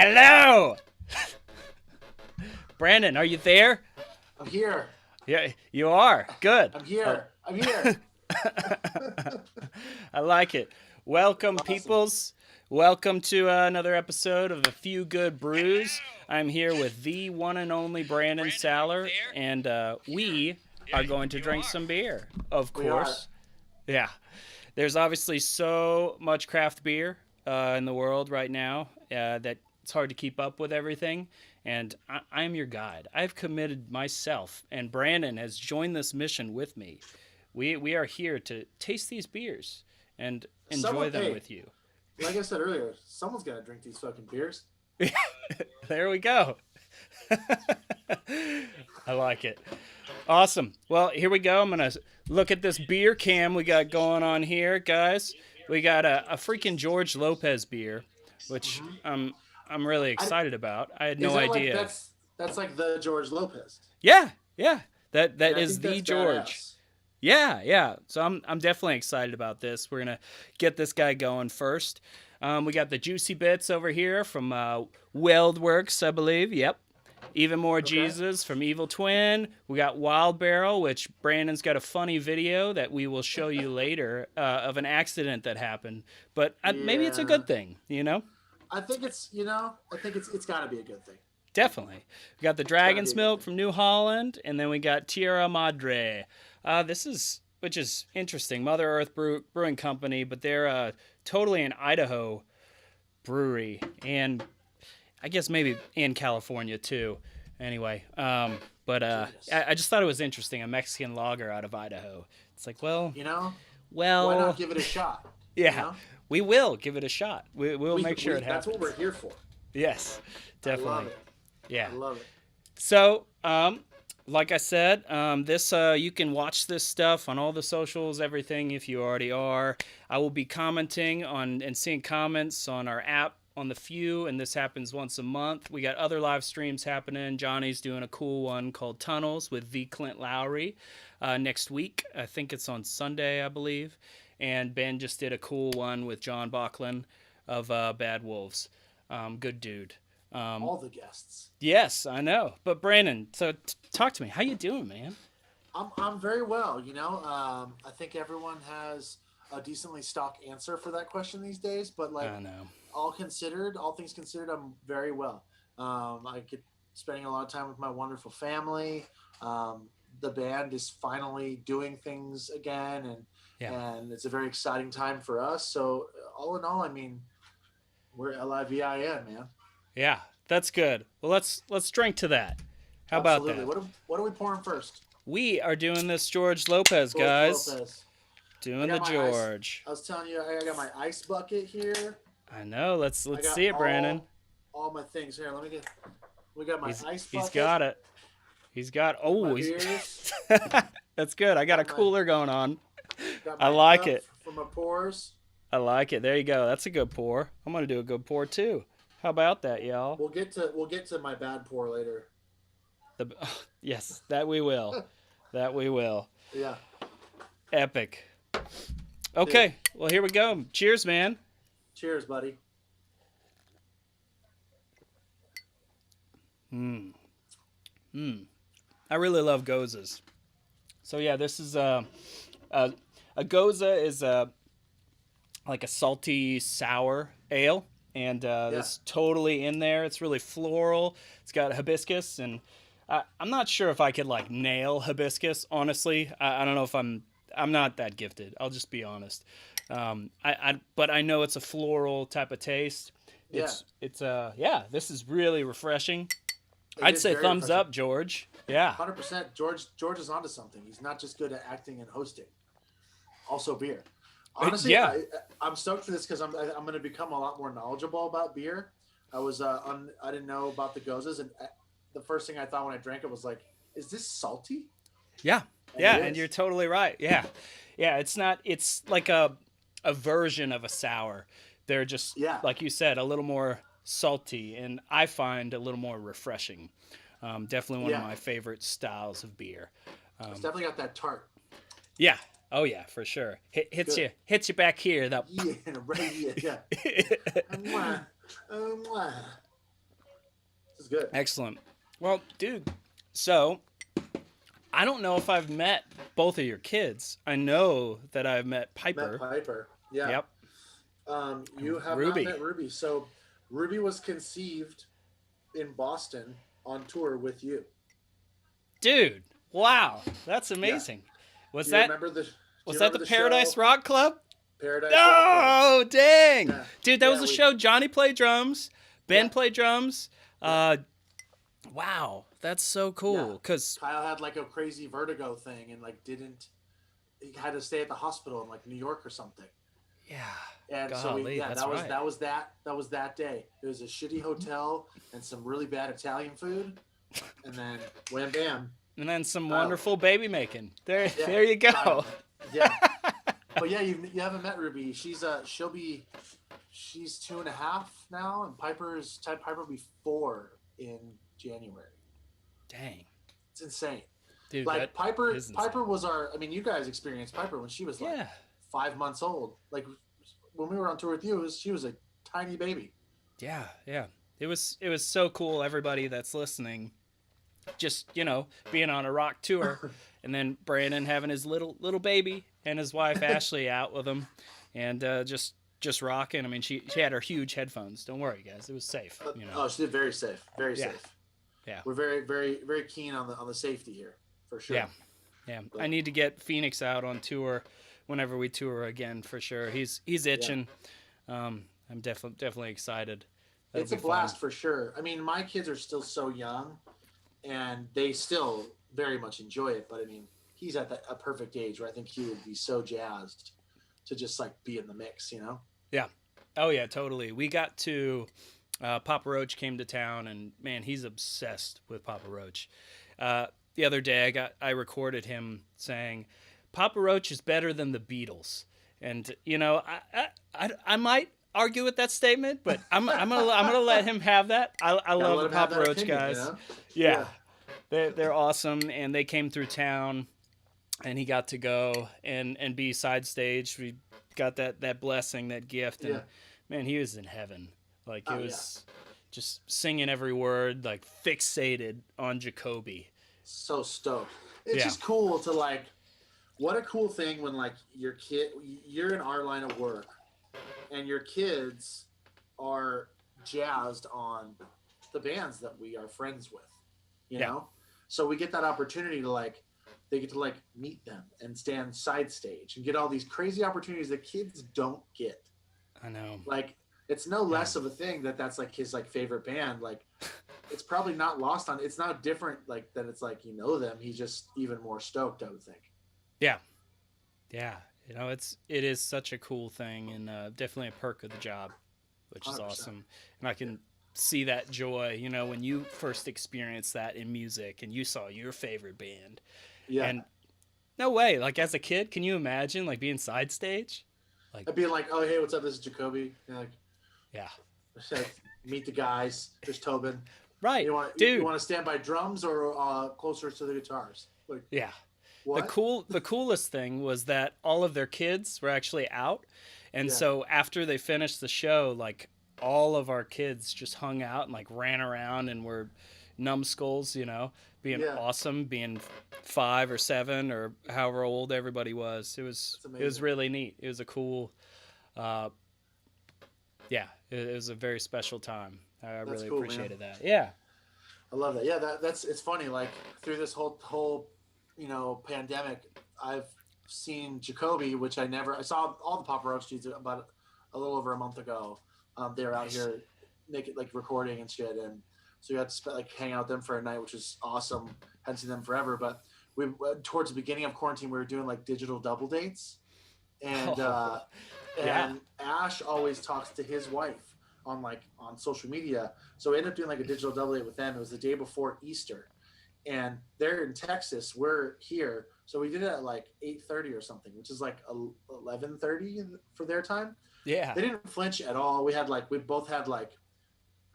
Hello! Brandon, are you there? I'm here. Yeah, you are. Good. I'm here. I'm here. I like it. Welcome, Awesome. peoples. Welcome to another episode of A Few Good Brews. I'm here with the one and only Brandon Saller, and we are going to drink some beer, of We are. course. Yeah. There's obviously so much craft beer in the world right now that it's hard to keep up with everything. And I'm your guide. I've committed myself, and Brandon has joined this mission with me. We are here to taste these beers and enjoy them with you. Like I said earlier, someone's got to drink these fucking beers. There we go. I like it. Awesome. Well, here we go. I'm going to look at this beer cam we got going on here, guys. We got a freaking George Lopez beer, which I'm really excited about. I had no idea. That's like the George Lopez. Yeah. That I is think the that's George. badass. Yeah. So I'm definitely excited about this. We're gonna get this guy going first. We got the juicy bits over here from Weldworks, I believe. Yep. Even More Jesus from Evil Twin. We got Wild Barrel, which Brandon's got a funny video that we will show you later of an accident that happened. But maybe it's a good thing, you know? I think it's got to be a good thing. Definitely. We got the Dragon's Milk from New Holland, and then we got Tierra Madre. Which is interesting. Mother Earth Brewing Company, but they're totally an Idaho brewery, and I guess maybe in California too. Anyway, but I just thought it was interesting. A Mexican lager out of Idaho. It's like, well, why not give it a shot? Yeah, we will give it a shot. We'll make sure it happens. That's what we're here for. Yes, definitely. I love it. Yeah, I love it. So, like I said, this you can watch this stuff on all the socials, everything. If you already are, I will be commenting on and seeing comments on our app on the Few, and this happens once a month. We got other live streams happening. Johnny's doing a cool one called Tunnels with the Clint Lowry next week. I think it's on Sunday, I believe. And Ben just did a cool one with John Bachlan of Bad Wolves. Good dude. All the guests. Yes, I know. But Brandon, so talk to me. How you doing, man? I'm very well. I think everyone has a decently stock answer for that question these days. But I know. all things considered, I'm very well. I get spending a lot of time with my wonderful family. The band is finally doing things again, and it's a very exciting time for us. So all in all, I mean, we're LIVIN, man. Yeah, that's good. Well, let's drink to that. How Absolutely. about that? What are we pouring first? We are doing this George Lopez, guys. Lopez. Doing the George. I was telling you, I got my ice bucket here. I know. Let's see it, Brandon. All my things here. We got my ice bucket. He's got it. He's got. Oh, beers. That's good. I got a cooler going on. Got I like cup it. For my pours. I like it. There you go. That's a good pour. I'm gonna do a good pour too. How about that, y'all? We'll get to my bad pour later. Yes, that we will. That we will. Yeah. Epic. Okay, well here we go. Cheers, man. Cheers, buddy. I really love gozas. So yeah, this is a goza is like a salty sour ale, and it's totally in there. It's really floral. It's got hibiscus, and I'm not sure if I could like nail hibiscus. Honestly, I don't know if I'm not that gifted. I'll just be honest. But I know it's a floral type of taste. This is really refreshing. I'd say thumbs refreshing. up, George. Yeah. 100%. George is onto something. He's not just good at acting and hosting. Also beer. Honestly, yeah. I'm stoked for this because I'm going to become a lot more knowledgeable about beer. I didn't know about the gozas, and the first thing I thought when I drank it was like, is this salty? Yeah. And you're totally right. Yeah. It's not. It's like a version of a sour. They're just like you said, a little more salty, and I find a little more refreshing. Definitely one of my favorite styles of beer. It's definitely got that tart. Yeah. Oh yeah, for sure. Hits you back here. That right here. Yeah. good. Excellent. Well, dude, so I don't know if I've met both of your kids. I know that I've met Piper. Met Piper. Yeah. Yep. You have Ruby. not met Ruby. So Ruby was conceived in Boston on tour with you. Dude, wow. That's amazing. Yeah. Was Do that the Paradise show? Rock Club? Paradise Rock Club. Oh, dang. Yeah. Dude, that was a show. Johnny played drums. Ben played drums. Wow. That's so cool. Cause Kyle had like a crazy vertigo thing and like he had to stay at the hospital in like New York or something. Yeah. And golly, that was that day. It was a shitty hotel and some really bad Italian food, and then wham bam. And then some wonderful baby making. There you go. Yeah. But yeah, you haven't met Ruby. She's 2.5 now, and Piper will be 4 in January. Dang. It's insane. Dude, like Piper was you guys experienced Piper when she was like 5 months old. Like when we were on tour with you, she was a tiny baby. Yeah. It was so cool. Everybody that's listening, just being on a rock tour, and then Brandon having his little baby and his wife Ashley out with him, and just rocking. I mean, she had her huge headphones. Don't worry, guys, it was safe. Oh, she did very safe, safe. Yeah, we're very, very, very keen on the safety here for sure. Yeah. I need to get Phoenix out on tour whenever we tour again for sure. He's itching. Yeah. I'm definitely excited. That'll it's a blast for sure. I mean, my kids are still so young, and they still very much enjoy it. But I mean, he's at a perfect age where I think he would be so jazzed to just like be in the mix, Yeah. Oh yeah, totally. We got to Papa Roach came to town, and man, he's obsessed with Papa Roach. The other day, I recorded him saying, "Papa Roach is better than the Beatles," and I might argue with that statement, but I'm gonna let him have that. I love the Papa Roach guys. Yeah. They're awesome, and they came through town, and he got to go and be side stage. We got that blessing, that gift, and man, he was in heaven. Like it was just singing every word, like fixated on Jacoby. So stoked. It's just cool to like, what a cool thing when like you're in our line of work, and your kids are jazzed on the bands that we are friends with, you know? So we get that opportunity to like, they get to like meet them and stand side stage and get all these crazy opportunities that kids don't get. I know. Like, it's no less of a thing that's like his like favorite band. Like, it's probably not lost on. It's not different like that. It's like them. He's just even more stoked, I would think. Yeah. It is such a cool thing, and definitely a perk of the job, which is 100%. Awesome. And I can see that joy. When you first experienced that in music, and you saw your favorite band. Yeah. And no way. Like as a kid, can you imagine like being side stage? Like I'd be like, oh hey, what's up? This is Jacoby. Like, yeah. Meet the guys. There's Tobin. Right. You want to stand by drums or closer to the guitars? Like, yeah. What? The coolest thing was that all of their kids were actually out, and so after they finished the show, like all of our kids just hung out and like ran around and were numbskulls, being awesome, being 5 or 7 or however old everybody was. It was really neat. It was a cool, it was a very special time. I really appreciated that. Yeah, I love that. Yeah, it's funny. Like through this whole pandemic, I've seen Jacoby, which I saw all the Papa Roach dudes about a little over a month ago. They were out here making like recording and shit, and so you had to hang out with them for a night, which was awesome. Hadn't seen them forever, but we towards the beginning of quarantine, we were doing like digital double dates, and Ash always talks to his wife on social media, so we ended up doing like a digital double date with them. It was the day before Easter, and they're in Texas, we're here, so we did it at like 8:30 or something, which is like 11:30 for their time. Yeah, they didn't flinch at all. We both had like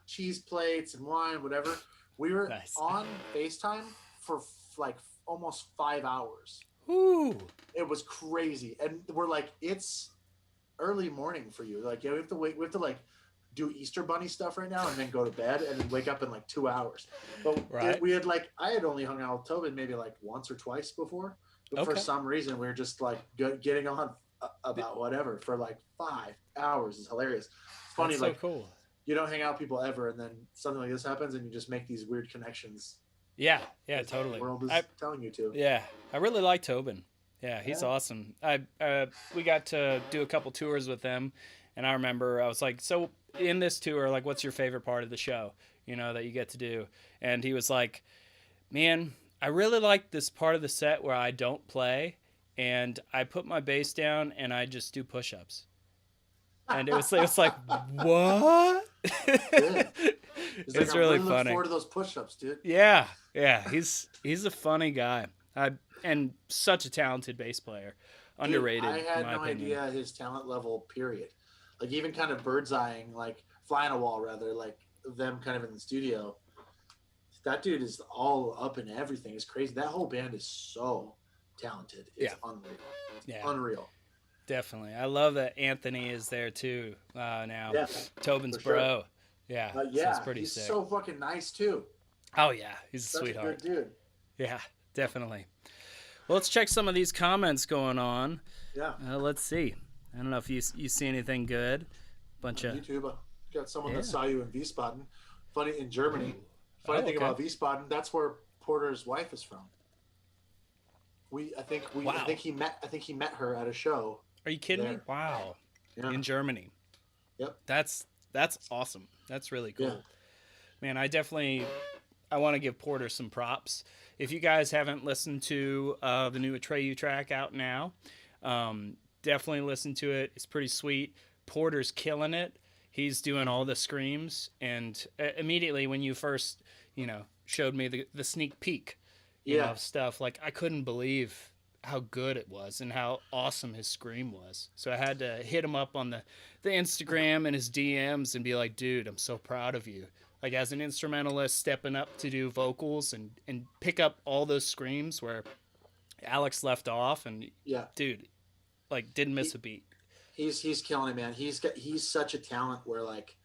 cheese plates and wine, whatever. We were on FaceTime for like almost 5 hours. Ooh, it was crazy, and we're like, it's early morning for you. Like, we have to wait. We have to like do Easter Bunny stuff right now and then go to bed and then wake up in like 2 hours. But Right. we had like, I had only hung out with Tobin maybe like once or twice before. But for Okay. some reason, we were just like getting on about whatever for like 5 hours. It's hilarious. It's funny, That's so like cool. you don't hang out with people ever, and then something like this happens, and you just make these weird connections. Yeah, The totally. world is telling you to. Yeah, I really like Tobin. Yeah, he's awesome. We got to do a couple tours with them, and I remember I was like, so in this tour, like, what's your favorite part of the show? You know, that you get to do, and he was like, man, I really like this part of the set where I don't play, and I put my bass down and I just do push-ups. And it was like, what? It's like, really I'm funny. Look forward to those push-ups, dude. Yeah, he's a funny guy. And such a talented bass player, underrated. Dude, I had no opinion. idea his talent level. Period. Like even kind of bird's eyeing, like flying a wall rather, like them kind of in the studio. That dude is all up in everything. It's crazy. That whole band is so talented. It's unreal. It's unreal. Definitely. I love that Anthony is there too now. Yeah, Tobin's bro. Yeah. So it's pretty he's sick. So fucking nice too. Oh yeah, he's Such a sweetheart. A good dude. Yeah, definitely. Well, let's check some of these comments going on. Yeah. Let's see. I don't know if you see anything good. Bunch on of YouTube. Got someone that saw you in Wiesbaden. Funny in Germany. Ooh. Funny thing about Wiesbaden, that's where Porter's wife is from. I think he met her at a show. Are you kidding me? Wow. Yeah. In Germany. Yep. That's awesome. That's really cool. Yeah. Man, I want to give Porter some props. If you guys haven't listened to the new Atreyu track out now, definitely listen to it. It's pretty sweet. Porter's killing it. He's doing all the screams, and immediately when you first, showed me the sneak peek, of stuff, like I couldn't believe how good it was and how awesome his scream was. So I had to hit him up on the Instagram and his DMs and be like, dude, I'm so proud of you. Like as an instrumentalist stepping up to do vocals and pick up all those screams where Alex left off, and dude, like didn't miss a beat. He's killing it, man. He's such a talent where like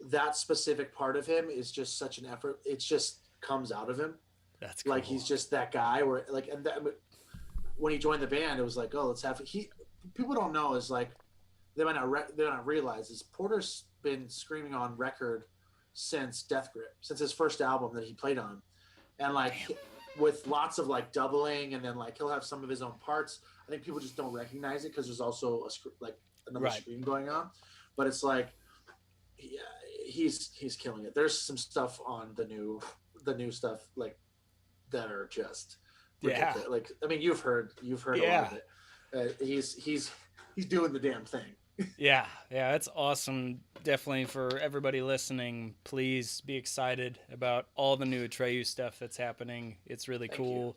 that specific part of him is just such an effort. It just comes out of him. That's cool. Like he's just that guy where like, and when he joined the band, it was like, oh, let's have people don't know is like they might not realize is Porter's been screaming on record since Death Grip, since his first album that he played on, and like with lots of like doubling, and then like he'll have some of his own parts. I think people just don't recognize it because there's also another scream going on, but it's like he's killing it. There's some stuff on the new stuff like that are just ridiculous. Like I mean you've heard a lot of it. He's doing the damn thing. yeah, that's awesome. Definitely for everybody listening, please be excited about all the new Atreyu stuff that's happening. It's really cool.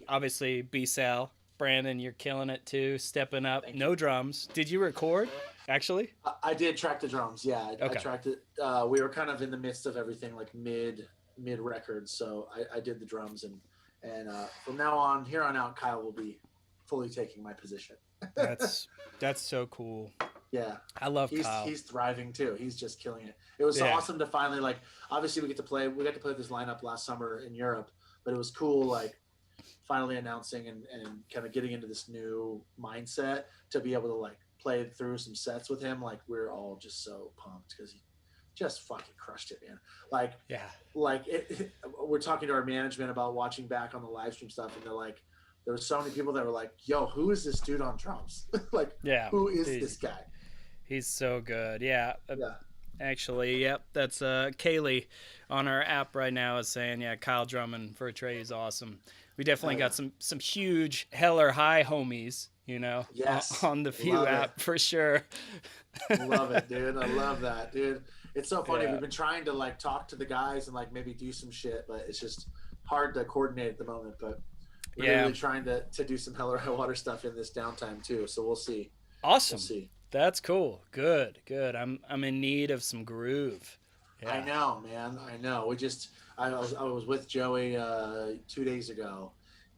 Obviously, B-Sal, Brandon, you're killing it too, stepping up. No drums. Did you record, actually? I did track the drums, yeah. I tracked it. We were kind of in the midst of everything, like mid record, so I did the drums, and from here on out, Kyle will be fully taking my position. That's so cool. Yeah, I love Kyle. He's thriving too. He's just killing it. It was awesome to finally like. Obviously, we got to play this lineup last summer in Europe, but it was cool like finally announcing and kind of getting into this new mindset to be able to like play through some sets with him. Like we're all just so pumped because he just fucking crushed it, man. Like we're talking to our management about watching back on the live stream stuff, and they're like. There were so many people that were like, yo, who is this dude on drums? Like, who is this guy? He's so good. Yeah. Actually, yep. That's Kaylee on our app right now is saying, Kyle Drummond for Atreyu is awesome. We definitely got some huge Heller High homies, on the View app for sure. Love it, dude. I love that, dude. It's so funny. We've been trying to like talk to the guys and like maybe do some shit, but it's just hard to coordinate at the moment. But we're really trying to do some Hell or High Water stuff in this downtime too. So we'll see. Awesome. We'll see. That's cool. Good. I'm in need of some groove. Yeah. I know, man. I know. I was with Joey 2 days ago,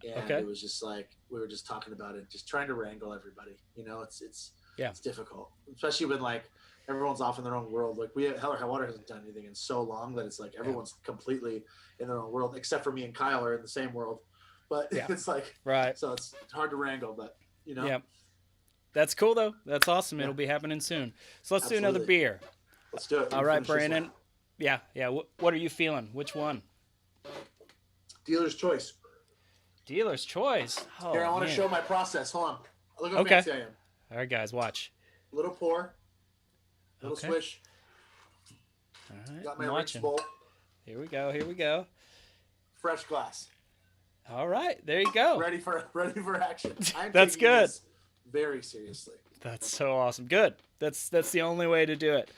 and it was just like we were just talking about it, just trying to wrangle everybody. It's Yeah. It's difficult, especially when like everyone's off in their own world. Like Hell or High Water hasn't done anything in so long that it's like everyone's completely in their own world, except for me and Kyle are in the same world. But it's like, right. So it's hard to wrangle, but you know. Yeah. That's cool though. That's awesome. Yeah. It'll be happening soon. So let's Absolutely. do another beer. Let's do it. All right, Brandon. Yeah. What are you feeling? Which one? Dealer's choice. Dealer's choice. Oh, Here, I want to show my process. Hold on. Look how Okay. fancy I am. All right, guys, watch. Little pour. Little swish. All right. Got my rinse bowl. Here we go. Fresh glass. All right, there you go. Ready for action. I'm That's taking good. This very seriously. That's so awesome. Good. That's the only way to do it.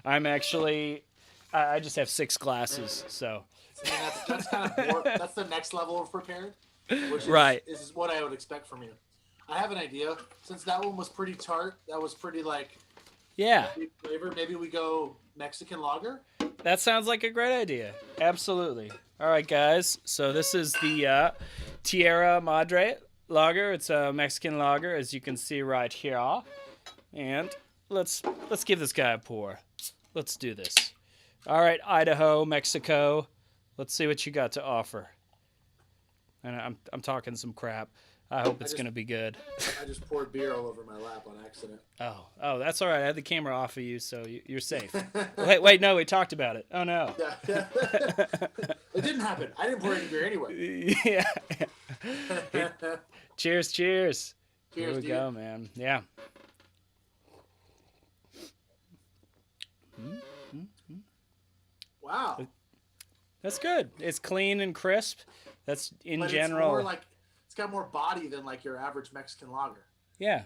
I'm actually, I just have 6 glasses, so. I mean, that's kind of more, that's the next level of prepared, which is what I would expect from you. I have an idea. Since that one was pretty tart, that was pretty like flavor. Maybe we go Mexican lager. That sounds like a great idea. Absolutely. All right, guys. So this is the Tierra Madre lager. It's a Mexican lager, as you can see right here. And let's give this guy a pour. Let's do this. All right, Idaho, Mexico. Let's see what you got to offer. And I'm talking some crap. I hope it's going to be good. I just poured beer all over my lap on accident. Oh, that's all right. I had the camera off of you, so you're safe. Wait, no, we talked about it. Oh, no. Yeah. It didn't happen. I didn't pour any beer anyway. Yeah. Cheers. Cheers, Here we go, man. Yeah. Wow. That's good. It's clean and crisp. That's in general. It's more like, it's got more body than like your average Mexican lager. Yeah.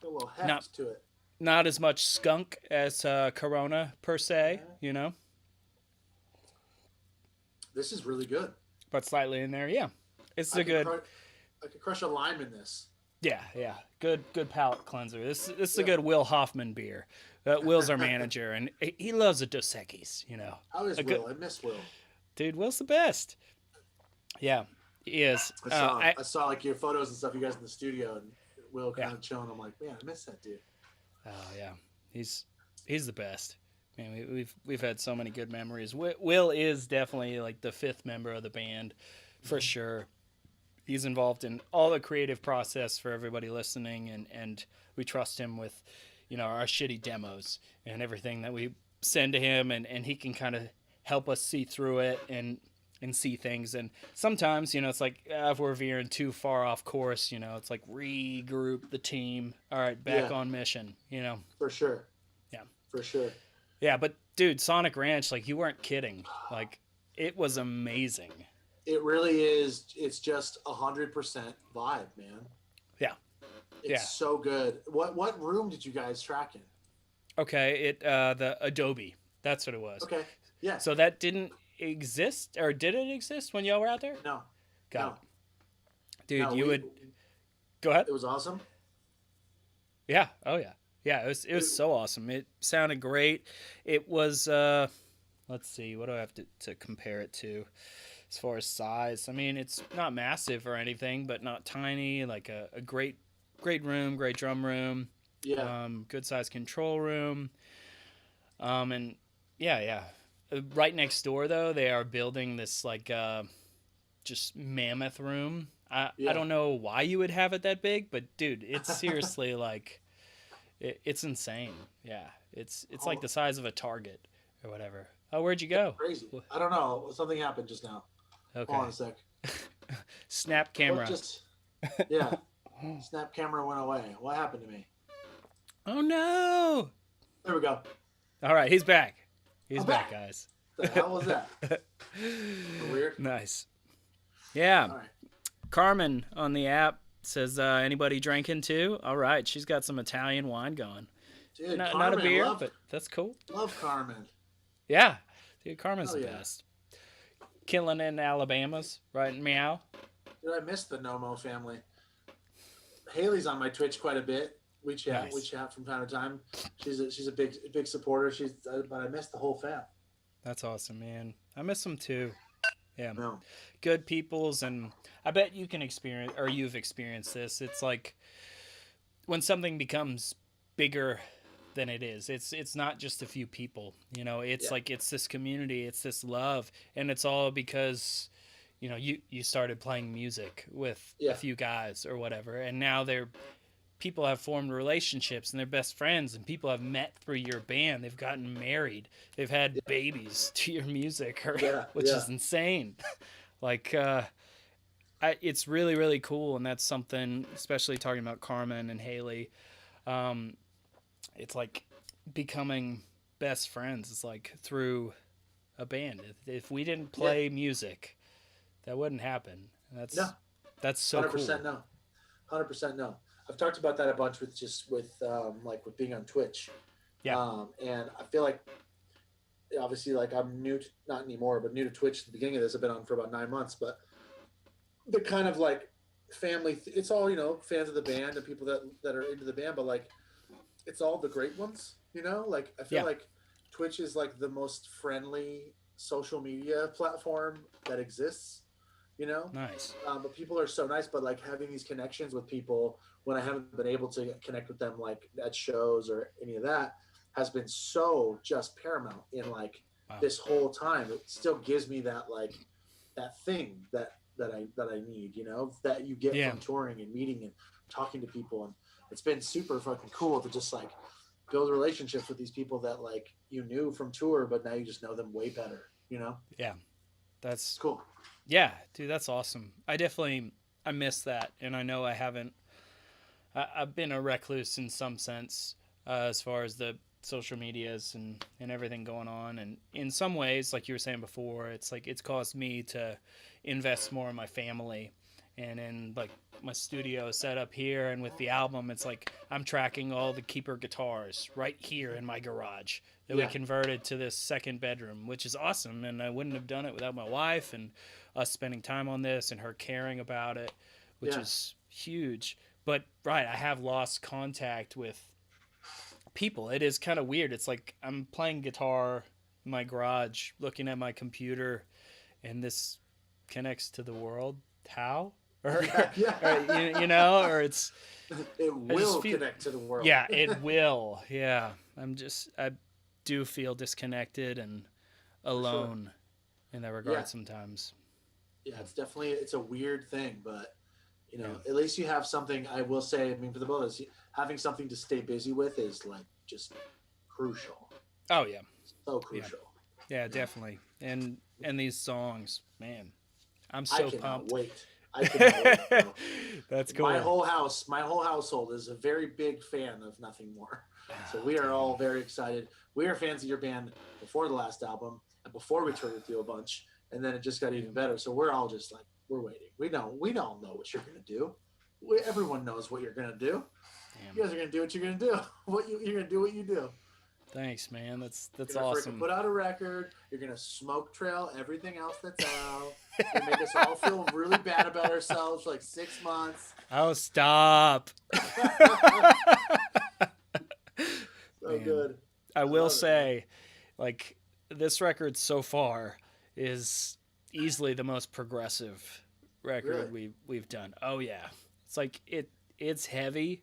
Got a little heft to it. Not as much skunk as Corona per se, you know. This is really good. But slightly in there, yeah. It's I could crush a lime in this. Yeah. Good palate cleanser. This is a good Will Hoffman beer. Will's our manager, and he loves the Dos Equis, you know. How is Will? I miss Will. Dude, Will's the best. Yeah, he is. I saw like your photos and stuff, you guys in the studio, and Will kind of chilling. I'm like, man, I miss that dude. Oh yeah, he's the best. Man, we've had so many good memories. Will is definitely like the 5th member of the band, for sure. He's involved in all the creative process for everybody listening, and we trust him with, you know, our shitty demos and everything that we send to him, and he can kind of help us see through it and see things. And sometimes, you know, it's like if we're veering too far off course, you know, it's like regroup the team. All right, back on mission, you know. For sure. Yeah. For sure. Yeah, but dude, Sonic Ranch, like, you weren't kidding. Like, it was amazing. It really is. It's just 100% vibe, man. Yeah. It's so good. What room did you guys track in? Okay, the Adobe. That's what it was. Okay. Yeah. So that didn't exist, or did it exist when y'all were out there? No. Got it. Dude, would go ahead. It was awesome. Yeah. Oh yeah. Yeah, it was so awesome. It sounded great. It was let's see, what do I have to compare it to as far as size? I mean, it's not massive or anything, but not tiny. Like a great room, great drum room. Yeah. Good size control room. And yeah. Right next door though, they are building this like just mammoth room. I don't know why you would have it that big, but dude, it's seriously like it's insane. Yeah, it's like the size of a Target or whatever. Oh, where'd you go? Crazy. I don't know. Something happened just now. Okay. Hold on a sec. Snap camera. Snap camera went away. What happened to me? Oh no! There we go. All right, he's back. He's I'm back, back, guys. The hell was that? Weird. Nice. Yeah. All right. Carmen on the app says, anybody drinking too? All right, she's got some Italian wine going. Dude, not a beer, but that's cool. Love Carmen. Yeah. Dude, Carmen's the yeah. best. Killing in Alabama's, right in Meow. Dude, I miss the Nomo family. Haley's on my Twitch quite a bit. We chat from time to time. She's a big supporter. But I miss the whole fam. That's awesome, man. I miss them too. Yeah. No. Good peoples, and I bet you can experience, or you've experienced this. It's like when something becomes bigger than it is, it's not just a few people, you know, it's like it's this community, it's this love, and it's all because, you know, you started playing music with a few guys or whatever, and now they're people have formed relationships and they're best friends, and people have met through your band, they've gotten married, they've had babies to your music, or which is insane. Like it's really really cool, and that's something, especially talking about Carmen and Haley. It's like becoming best friends. It's like through a band. If we didn't play music, that wouldn't happen. That's so 100% cool. no. 100% no. I've talked about that a bunch with like with being on Twitch. And I feel like obviously like I'm new to, not anymore, but new to Twitch at the beginning of this. I've been on for about 9 months, but the kind of like family, it's all, you know, fans of the band and people that are into the band, but like it's all the great ones, you know, like I feel like Twitch is like the most friendly social media platform that exists, you know. Nice. But people are so nice, but like having these connections with people when I haven't been able to connect with them like at shows or any of that has been so just paramount in like this whole time. It still gives me that like that thing that I need, you know, that you get from touring and meeting and talking to people. And it's been super fucking cool to just like build relationships with these people that like you knew from tour, but now you just know them way better, you know? Yeah. That's cool. Yeah, dude, that's awesome. I miss that. And I know I've been a recluse in some sense, as far as the social medias and everything going on. And in some ways, like you were saying before, it's like it's caused me to invest more in my family and in like my studio set up here. And with the album, it's like I'm tracking all the keeper guitars right here in my garage that we converted to this second bedroom, which is awesome. And I wouldn't have done it without my wife and us spending time on this and her caring about it, which is huge. But I have lost contact with people. It is kind of weird. It's like I'm playing guitar in my garage, looking at my computer, and this connects to the world. How? Or, you know, or it's it will connect to the world. Yeah, it will. Yeah, I do feel disconnected and alone in that regard sometimes. Yeah, it's a weird thing, but you know, at least you have something. I will say, I mean, for the both of us, having something to stay busy with is like just crucial. Oh yeah, so crucial. Yeah, definitely. And these songs, man, I'm so pumped. I cannot wait. Bro. That's cool. My whole household is a very big fan of Nothing More. So we are all very excited. We are fans of your band before the last album and before we toured with you a bunch, and then it just got even better. So we're all just like, we're waiting. We don't know what you're gonna do. Everyone knows what you're gonna do. Damn. You guys are gonna do what you're gonna do. You're gonna do what you do. Thanks, man. That's you're awesome. Put out a record. You're gonna smoke trail everything else that's out. You make us all feel really bad about ourselves for like 6 months. Oh, stop. So good. I will say, like, this record so far is easily the most progressive record we've done. Oh yeah, it's like it's heavy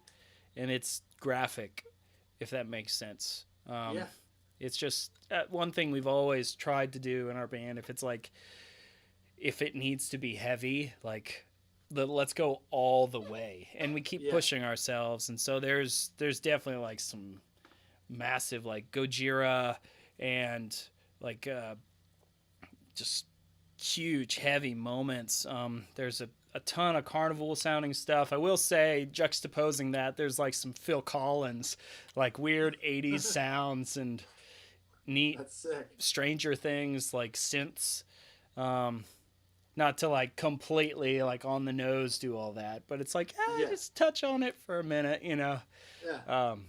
and it's graphic, if that makes sense. It's just one thing we've always tried to do in our band. If it needs to be heavy, like let's go all the way, and we keep pushing ourselves. And so there's definitely like some massive like Gojira and like just huge heavy moments. There's a ton of Carnival sounding stuff. I will say, juxtaposing that, there's like some Phil Collins, like weird 80s sounds and neat Stranger Things like synths. Not to like completely like on the nose do all that, but it's like just touch on it for a minute, you know. Cool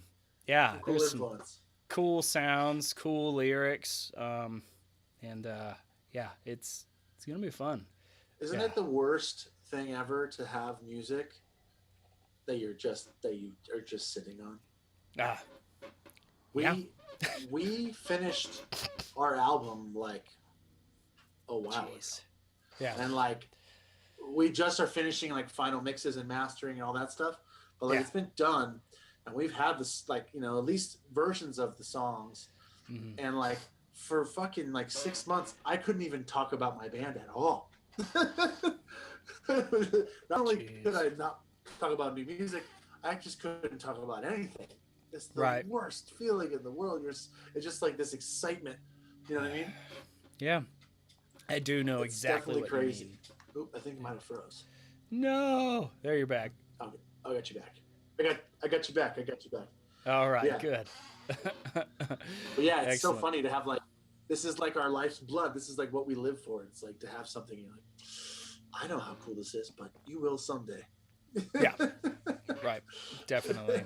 there's some influence. Cool sounds, cool lyrics, and it's gonna be fun. Isn't it the worst thing ever to have music that you are just sitting on? We finished our album like a while ago. Yeah. And like we just are finishing like final mixes and mastering and all that stuff. but like it's been done, and we've had this like at least versions of the songs, and like for fucking like 6 months I couldn't even talk about my band at all. Not only could I not talk about new music, I just couldn't talk about anything. It's the worst feeling in the world. It's just like this excitement. You know what I mean? Yeah, I do know it's exactly what crazy. you mean. Oop, I think I might have froze. No, there you're back. Okay, I got you back. I got you back. All right, good. But yeah, it's Excellent. so funny to have like this is like our life's blood. This is like what we live for. It's like to have something you're like, I know how cool this is, but you will someday. Yeah, right, definitely.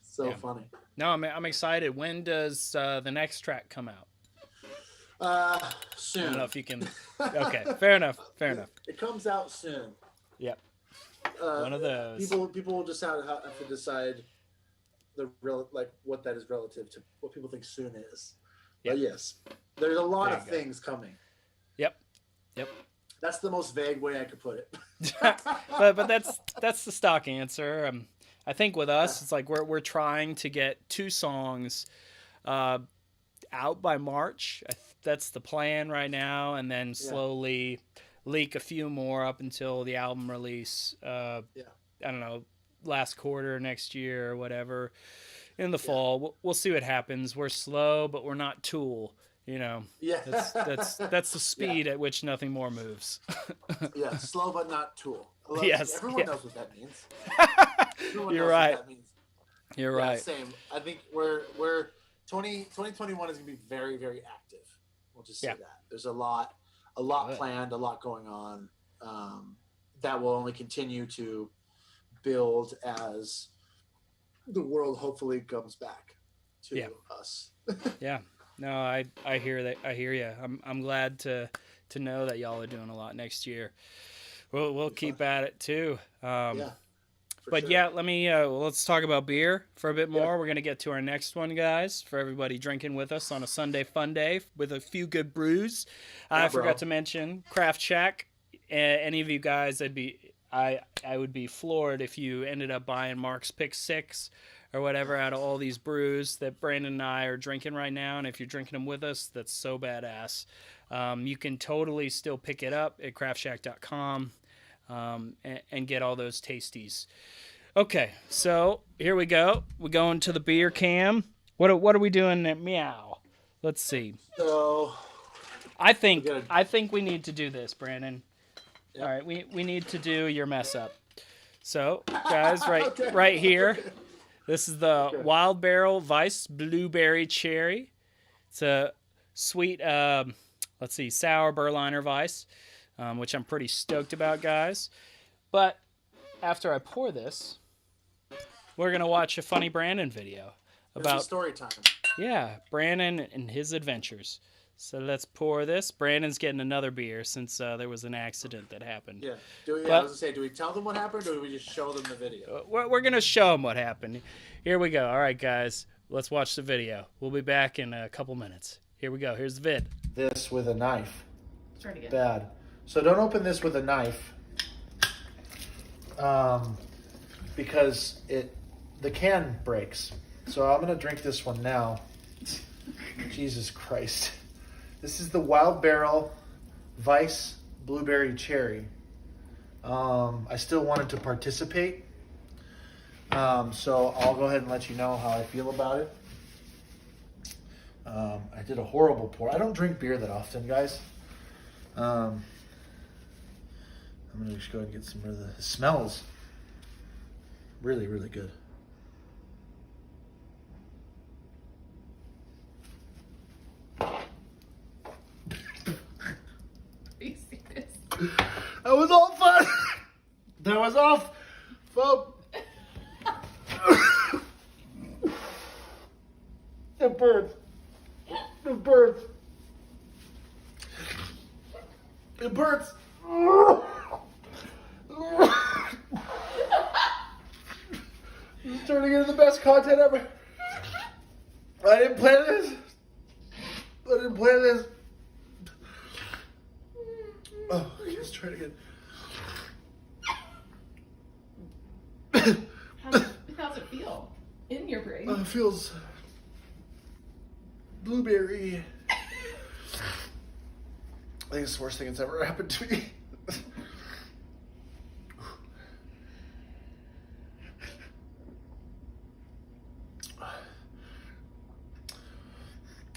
So funny. No, I'm excited. When does the next track come out? Soon. I don't know if you can. Okay, fair enough. It comes out soon. Yep. One of those. People will just have to decide what that is relative to what people think soon is. Yep. But yes, there's a lot of things coming. Yep. That's the most vague way I could put it. but that's the stock answer. I think with us, it's like we're trying to get 2 songs out by March. That's the plan right now, and then slowly leak a few more up until the album release. I don't know, last quarter next year or whatever. In the fall, we'll see what happens. We're slow, but we're not Tool. Yeah. That's the speed at which Nothing More moves. Yeah, slow but not Tool. Yes. Everyone knows what that means. You're right. You're right. Same. I think we're 2021 is gonna be very, very active. We'll just say that. There's a lot planned, a lot going on. That will only continue to build as the world hopefully comes back to us. Yeah. No, I hear that. I hear you. I'm glad to know that y'all are doing a lot next year. We'll keep at it too. But sure. Let me let's talk about beer for a bit more. We're gonna get to our next one, guys. For everybody drinking with us on a Sunday fun day with a few good brews. I forgot to mention Craft Shack. Any of you guys, I would be floored if you ended up buying Mark's Pick 6 or whatever out of all these brews that Brandon and I are drinking right now. And if you're drinking them with us, that's so badass. You can totally still pick it up at craftshack.com and get all those tasties. Okay, so here we go. We're going to the beer cam. What are we doing at Meow? Let's see. So I think we need to do this, Brandon. Yep. All right, we need to do your mess up. So, guys, right here. This is the Wild Barrel Weiss Blueberry Cherry. It's a sweet, sour Berliner Weiss, which I'm pretty stoked about, guys. But after I pour this, we're going to watch a funny Brandon video about story time. Yeah, Brandon and his adventures. So let's pour this. Brandon's getting another beer since there was an accident that happened. Yeah. I was going to say, do we tell them what happened or do we just show them the video? We're going to show them what happened. Here we go. All right, guys. Let's watch the video. We'll be back in a couple minutes. Here we go. Here's the vid. This with a knife. Try it again. Bad. So don't open this with a knife. Because the can breaks. So I'm going to drink this one now. Jesus Christ. This is the Wild Barrel Weiss Blueberry Cherry. I still wanted to participate. So I'll go ahead and let you know how I feel about it. I did a horrible pour. I don't drink beer that often, guys. I'm going to just go ahead and get some of it smells really, really good. That was all fun. That was off, folks. It burns. It burns. It burns. This is turning into the best content ever. I didn't plan this. Oh, let's try it again. you're brewing? It feels blueberry. I think it's the worst thing that's ever happened to me.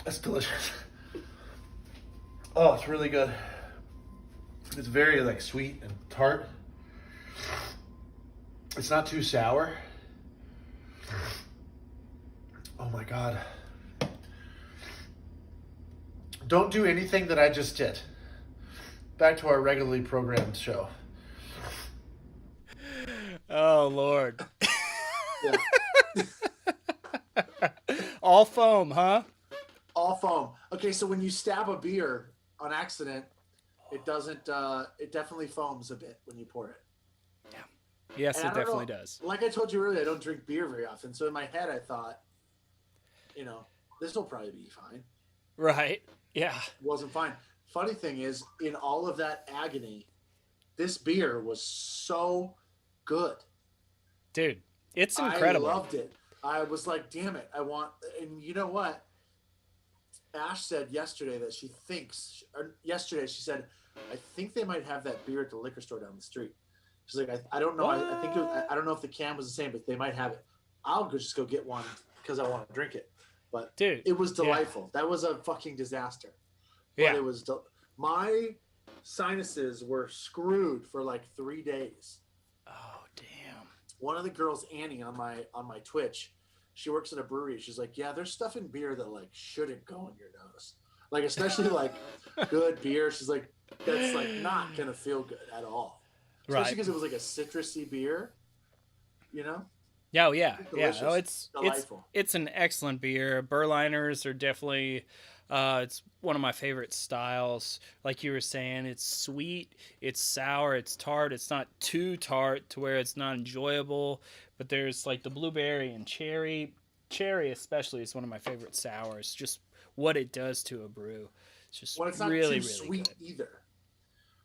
That's delicious. Oh, it's really good. It's very like sweet and tart. It's not too sour. Oh my God. Don't do anything that I just did. Back to our regularly programmed show. Oh, Lord. Yeah. All foam, huh? All foam. Okay, so when you stab a beer on accident, it doesn't. It definitely foams a bit when you pour it. Yeah. Yes, And it I don't definitely know, does. Like I told you earlier, I don't drink beer very often. So in my head, I thought, this will probably be fine. Right. Yeah. It wasn't fine. Funny thing is, in all of that agony, this beer was so good. Dude, it's incredible. I loved it. I was like, damn it, I want. And you know what? Ash said yesterday that she said, I think they might have that beer at the liquor store down the street. She's like, I don't know. I think I don't know if the can was the same, but they might have it. I'll just go get one because I want to drink it. But Dude, it was delightful. Yeah. That was a fucking disaster. But yeah. It was my sinuses were screwed for like 3 days. Oh, damn. One of the girls, Annie, on my Twitch, she works at a brewery. She's like, yeah, there's stuff in beer that like shouldn't go in your nose. Like, especially like good beer. She's like, that's like not going to feel good at all. Especially because it was like a citrusy beer, Oh, yeah. Delicious. Yeah. Oh, it's an excellent beer. Berliners are definitely, it's one of my favorite styles. Like you were saying, it's sweet, it's sour, it's tart. It's not too tart to where it's not enjoyable, but there's like the blueberry and cherry. Cherry especially is one of my favorite sours. Just what it does to a brew. It's just it's not really, too really sweet good. either.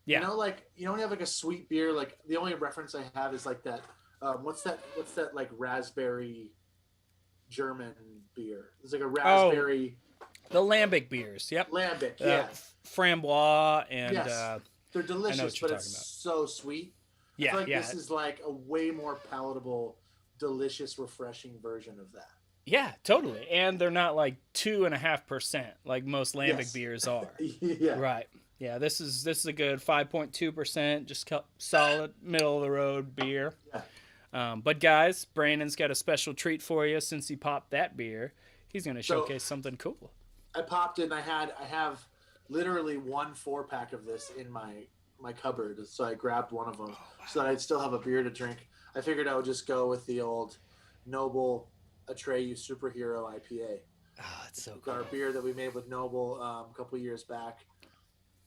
Yeah. When you have like a sweet beer, like the only reference I have is like that. What's that like raspberry German beer? It's like a raspberry. The lambic beers. Yep. Lambic, yeah. Framboise and yes. They're delicious, but it's so sweet. Yeah, I feel like this is like a way more palatable, delicious, refreshing version of that. Yeah, totally. And they're not like 2.5% like most lambic beers are. Yeah. Right. Yeah, this is a good 5.2%, just solid middle of the road beer. Yeah. But guys, Brandon's got a special treat for you since he popped that beer. He's going to showcase something cool. I popped it and I have literally 1 4-pack of this in my cupboard. So I grabbed one of them so that I'd still have a beer to drink. I figured I would just go with the old Noble Atreyu Superhero IPA. Oh, it's so cool. Our beer that we made with Noble a couple years back.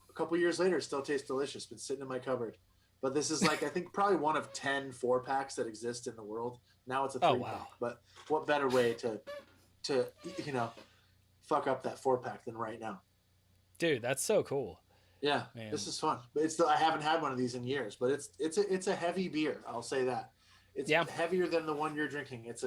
A couple years later, it still tastes delicious. Been sitting in my cupboard. But this is like, I think probably one of 10 4-packs that exist in the world. Now it's a 3-pack. Wow. But what better way to fuck up that 4-pack than right now? Dude, that's so cool. Yeah, Man. This is fun. But I haven't had one of these in years. But it's a heavy beer. I'll say that. It's heavier than the one you're drinking. It's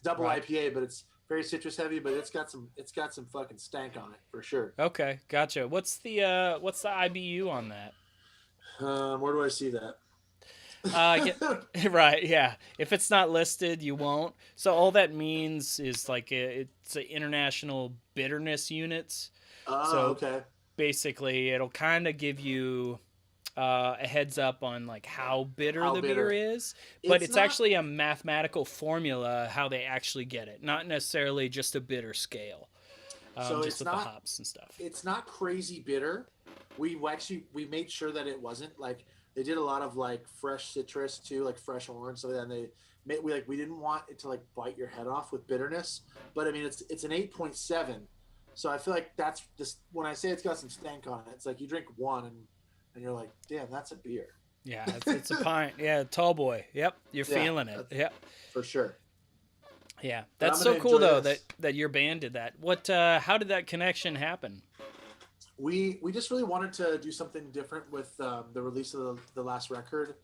double IPA, but it's very citrus heavy. But it's got some fucking stank on it for sure. Okay, gotcha. What's the IBU on that? Where do I see that? Right, yeah. If it's not listed, you won't. So all that means is like it's an international bitterness units. Oh, so okay. Basically, it'll kind of give you a heads up on like how bitter the beer is, but it's actually a mathematical formula how they actually get it, not necessarily just a bitter scale. So just with the hops and stuff. It's not crazy bitter. We made sure that it wasn't like they did a lot of like fresh citrus too, like fresh orange. So then we didn't want it to like bite your head off with bitterness. But I mean, it's an 8.7. So I feel like that's just when I say it's got some stank on it. It's like you drink one and you're like, damn, that's a beer. Yeah, it's a pint. Yeah, tall boy. Yep, you're feeling it. Yep, for sure. Yeah, that's so cool though that your band did that. What? How did that connection happen? We just really wanted to do something different with the release of the last record,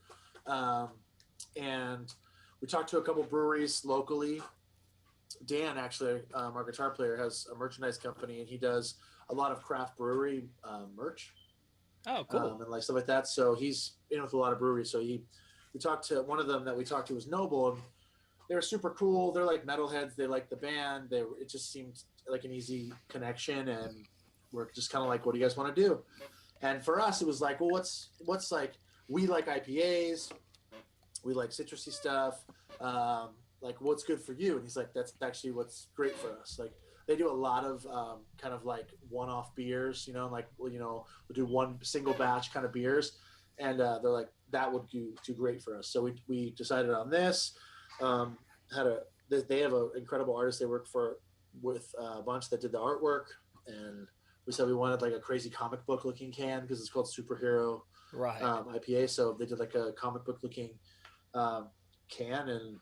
and we talked to a couple breweries locally, Dan, actually, our guitar player, has a merchandise company, and he does a lot of craft brewery merch. Oh, cool. And like stuff like that. So he's in with a lot of breweries. So we talked to one of them that we talked to was Noble, and they were super cool. They're like metalheads. They like the band. It just seemed like an easy connection, and we're just kind of like, what do you guys want to do? And for us, it was like, well, what's like, we like IPAs, we like citrusy stuff. Like, what's good for you? And he's like, that's actually what's great for us. Like, they do a lot of kind of like one-off beers, like, we'll do one single batch kind of beers, and they're like, that would do great for us. So we decided on this. They have an incredible artist they work with a bunch that did the artwork, and we said we wanted like a crazy comic book looking can because it's called Superhero IPA. So they did like a comic book looking can, and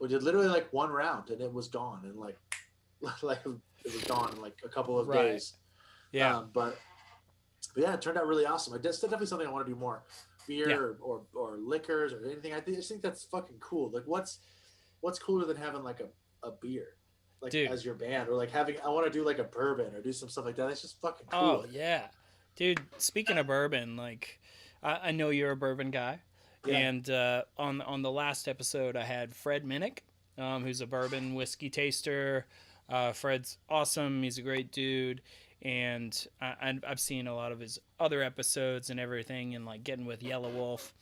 we did literally like one round, and it was gone, and like it was gone in like a couple of days. Yeah. But yeah, it turned out really awesome. It's definitely something I want to do more. Beer or liquors or anything. I just think that's fucking cool. Like, what's cooler than having like a beer, like, dude, as your band, or like I want to do like a bourbon or do some stuff like that. It's just fucking cool. Oh yeah, dude. Speaking of bourbon, like I know you're a bourbon guy, and on the last episode I had Fred Minnick, who's a bourbon whiskey taster. Fred's awesome. He's a great dude. And I've seen a lot of his other episodes and everything, and like getting with Yellow Wolf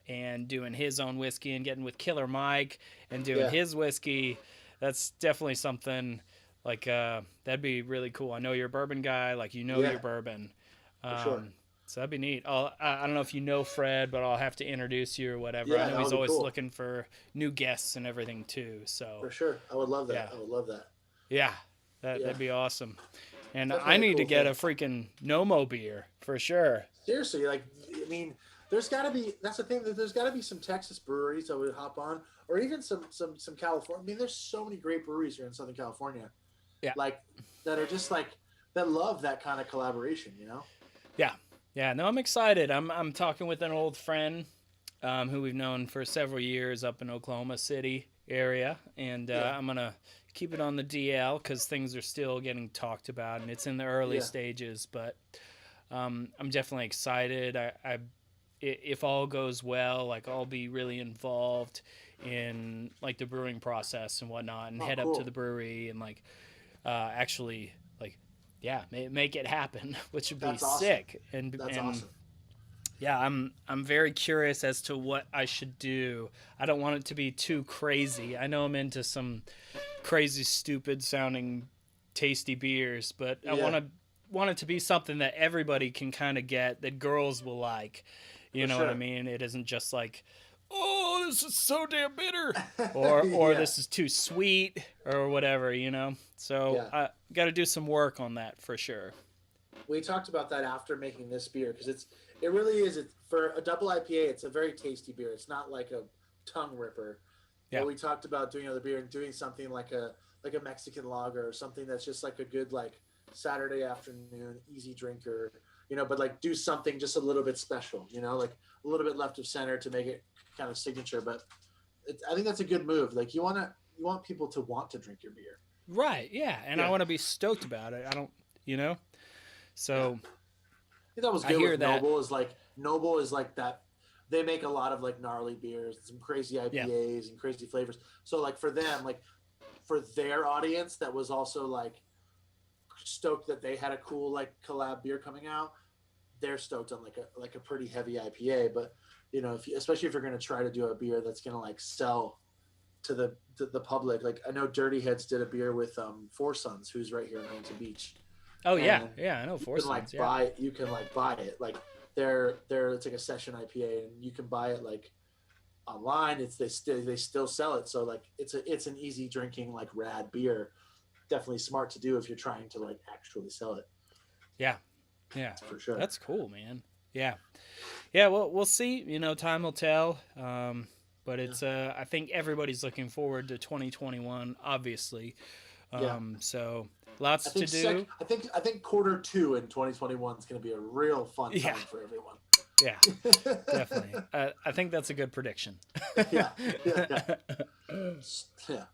and doing his own whiskey, and getting with Killer Mike and doing his whiskey. That's definitely something like that'd be really cool. I know you're a bourbon guy, like your bourbon. For sure. So that'd be neat. I don't know if you know Fred, but I'll have to introduce you or whatever. Yeah, I know he's always cool. looking for new guests and everything too. So for sure, I would love that. Yeah. I would love that. Yeah, that'd be awesome. And I need to get a freaking Nomo beer for sure. Seriously, like, I mean, there's got to be. That's the thing. There's got to be some Texas breweries that would hop on, or even some California. I mean, there's so many great breweries here in Southern California. Yeah. Like, that are just like, that love that kind of collaboration. Yeah. No, I'm excited. I'm talking with an old friend, who we've known for several years up in Oklahoma City area, and I'm gonna keep it on the DL because things are still getting talked about, and it's in the early stages, but I'm definitely excited. If all goes well, like, I'll be really involved in like the brewing process and whatnot, and head up to the brewery and like actually like make it happen, which would be sick. And that's awesome. Yeah, I'm very curious as to what I should do. I don't want it to be too crazy. I know I'm into some crazy, stupid sounding, tasty beers, but I want it to be something that everybody can kind of get, that girls will like. You know what I mean? It isn't just like, oh, this is so damn bitter, or this is too sweet, or whatever. So I got to do some work on that for sure. We talked about that after making this beer, because it really is. For a double IPA, it's a very tasty beer. It's not like a tongue ripper. Yeah. But we talked about doing another beer and doing something like a Mexican lager, or something that's just like a good like Saturday afternoon easy drinker. But like do something just a little bit special. Like a little bit left of center to make it kind of signature. But I think that's a good move. Like you want people to want to drink your beer. Right. Yeah. And I want to be stoked about it. I don't. So. I think that was good with Noble is like that. They make a lot of like gnarly beers, some crazy IPAs and crazy flavors. So like for them, like for their audience that was also like stoked that they had a cool like collab beer coming out, they're stoked on like a pretty heavy IPA. But especially if you're going to try to do a beer that's going to like sell to the public, like I know Dirty Heads did a beer with Four Sons, who's right here in Huntington Beach. Oh yeah, I know Four Sons. You can buy it. Like it's like a session IPA, and you can buy it like online. They still sell it. So like it's an easy drinking like rad beer. Definitely smart to do if you're trying to like actually sell it. Yeah, for sure. That's cool, man. Yeah. Well, we'll see. Time will tell. But it's I think everybody's looking forward to 2021, obviously. So lots to do. I think quarter 2 in 2021 is going to be a real fun time for everyone. Yeah, definitely. I think that's a good prediction. Yeah,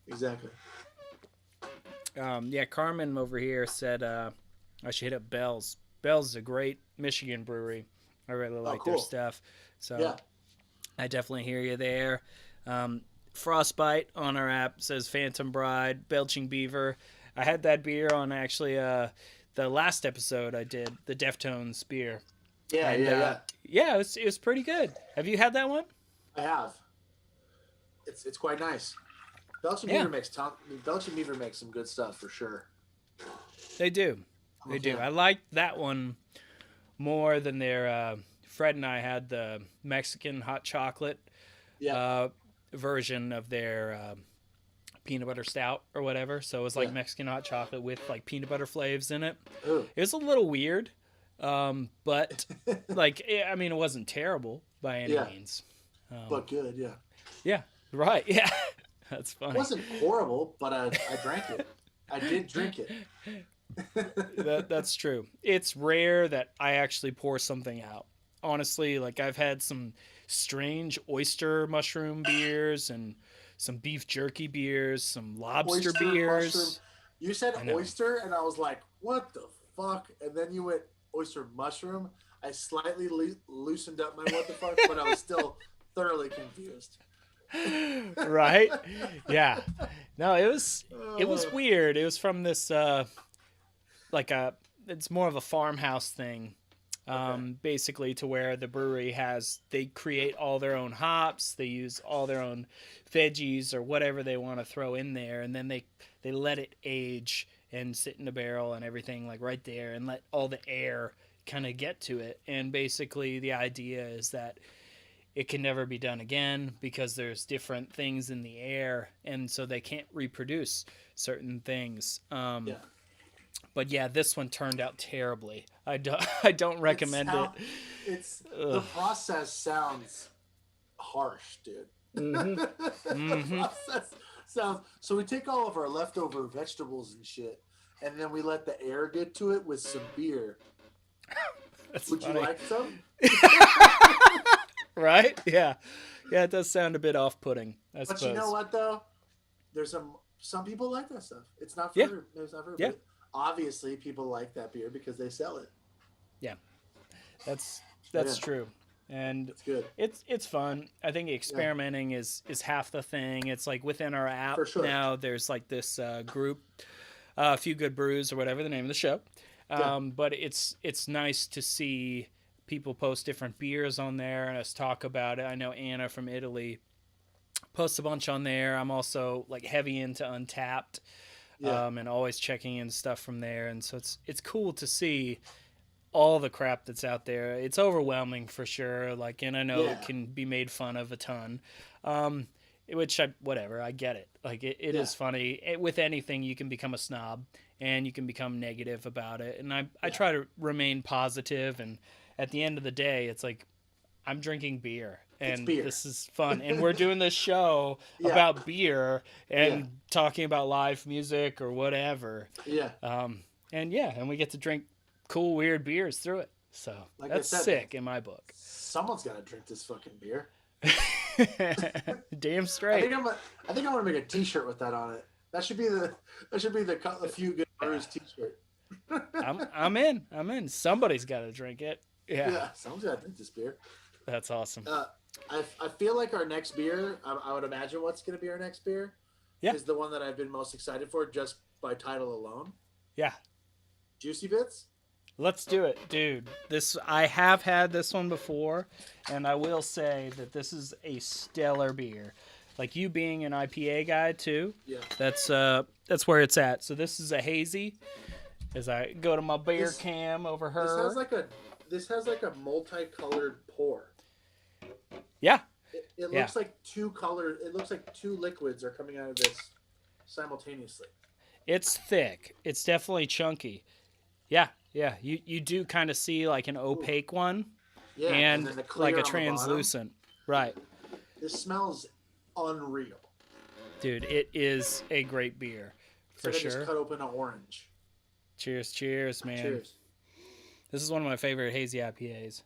exactly. Yeah, Carmen over here said I should hit up Bell's. Bell's is a great Michigan brewery. I really like their cool. stuff. So Yeah. I definitely hear you there. Frostbite on our app says Phantom Bride, Belching Beaver. I had that beer on actually the last episode I did, the Deftones beer. Yeah, And, yeah, it was pretty good. Have you had that one? I have. It's quite nice. Belching Beaver makes some good stuff for sure. They do. They do. I like that one more than their. Fred and I had the Mexican hot chocolate version of their peanut butter stout or whatever. So it was like Mexican hot chocolate with like peanut butter flavors in it. Ooh. It was a little weird, but like I mean, it wasn't terrible by any means. But good, yeah. Yeah. Right. Yeah. That's funny. It wasn't horrible, but I drank it. I did drink it. That's true. It's rare that I actually pour something out. Honestly, like I've had some strange oyster mushroom beers and some beef jerky beers, some lobster beers. Mushroom. You said oyster, and I was like, what the fuck? And then you went oyster mushroom. I slightly loosened up my what the fuck, but I was still thoroughly confused. Right? Yeah. No, it was weird. It was from this it's more of a farmhouse thing. Basically to where the brewery they create all their own hops, they use all their own veggies or whatever they want to throw in there, and then they let it age and sit in a barrel and everything like right there and let all the air kind of get to it. And basically the idea is that it can never be done again because there's different things in the air, and so they can't reproduce certain things. But yeah, this one turned out terribly. I don't recommend it. The process sounds harsh, dude. Mm-hmm. Mm-hmm. Process sounds. So we take all of our leftover vegetables and shit, and then we let the air get to it with some beer. Would you like some? Right? Yeah. Yeah, it does sound a bit off-putting, I suppose. But you know what, though? There's some people like that stuff. It's not for everybody. Yeah. Obviously, people like that beer because they sell it. Yeah. That's true. And it's good. It's fun. I think experimenting is half the thing. It's like within our app now, there's like this group, A Few Good Brews or whatever the name of the show. But it's nice to see people post different beers on there and us talk about it. I know Anna from Italy posts a bunch on there. I'm also like heavy into Untapped, and always checking in stuff from there. And so it's cool to see all the crap that's out there. It's overwhelming for sure. Like, and I know it can be made fun of a ton. Which I get it. Like it is funny. With anything, you can become a snob and you can become negative about it. And I try to remain positive, and at the end of the day, it's like I'm drinking beer and this is fun. And we're doing this show about beer and talking about live music or whatever. Yeah. And we get to drink cool, weird beers through it. So like that's sick in my book. Someone's got to drink this fucking beer. Damn straight. I think I'm gonna make a T-shirt with that on it. That should be the A Few Good Brews T-shirt. I'm in. Somebody's got to drink it. Yeah. Someone's got to drink this beer. That's awesome. I feel like our next beer, I would imagine what's going to be our next beer, is the one that I've been most excited for just by title alone. Yeah. Juicy Bits? Let's do it, dude. I have had this one before, and I will say that this is a stellar beer. Like, you being an IPA guy too. Yeah. That's where it's at. So this is a hazy. As I go to my beer cam over her. This has like a multicolored pour. Yeah. It looks like two colors. It looks like two liquids are coming out of this simultaneously. It's thick. It's definitely chunky. Yeah. Yeah. You do kind of see like an opaque one. Yeah. And like a translucent. Right. This smells unreal. Dude, it is a great beer. For sure. Just cut open an orange. Cheers, man. Cheers. This is one of my favorite hazy IPAs.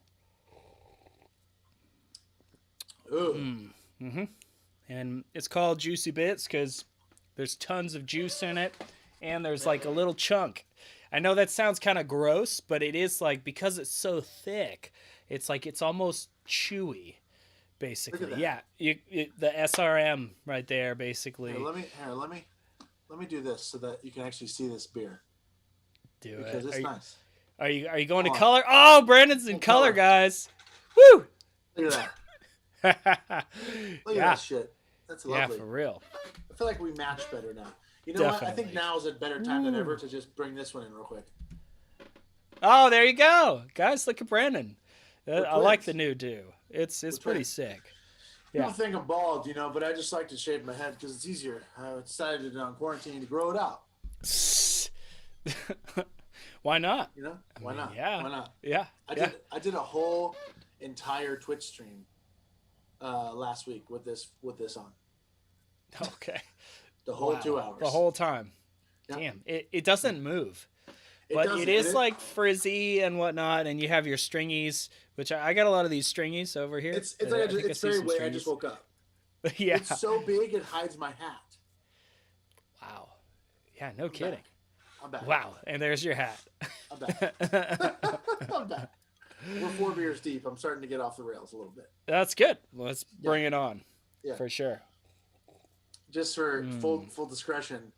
Ooh. Mm-hmm. And it's called Juicy Bits because there's tons of juice in it, and there's like a little chunk. I know that sounds kind of gross, but it is like, because it's so thick, it's like it's almost chewy, basically. Yeah, the SRM right there, basically. Here, let me do this so that you can actually see this beer. Do because it. it's nice. Are you going to color? Oh, Brandon's in color, guys. Woo! Look at that. Look at that shit. That's lovely. Yeah, for real. I feel like we match better now. You know what? I think now is a better time than ever to just bring this one in real quick. Oh, there you go. Guys, look at Brandon. I like the new do. It's pretty sick. People think I'm bald, but I just like to shave my head because it's easier. I decided on quarantine to grow it out. Why not? Why not? Yeah. Why not? Yeah. I did a whole entire Twitch stream last week with this on. Okay. The whole 2 hours. The whole time. Yeah. Damn. It doesn't move. But it is like frizzy and whatnot, and you have your stringies, which I got a lot of these stringies over here. It's very weird. I just woke up. Yeah. It's so big it hides my hat. Wow. Yeah, no kidding. I'm back. Wow. And there's your hat. I'm back. I'm back. We're 4 beers deep. I'm starting to get off the rails a little bit. That's good. Let's bring it on. Yeah. For sure. Just for full discretion,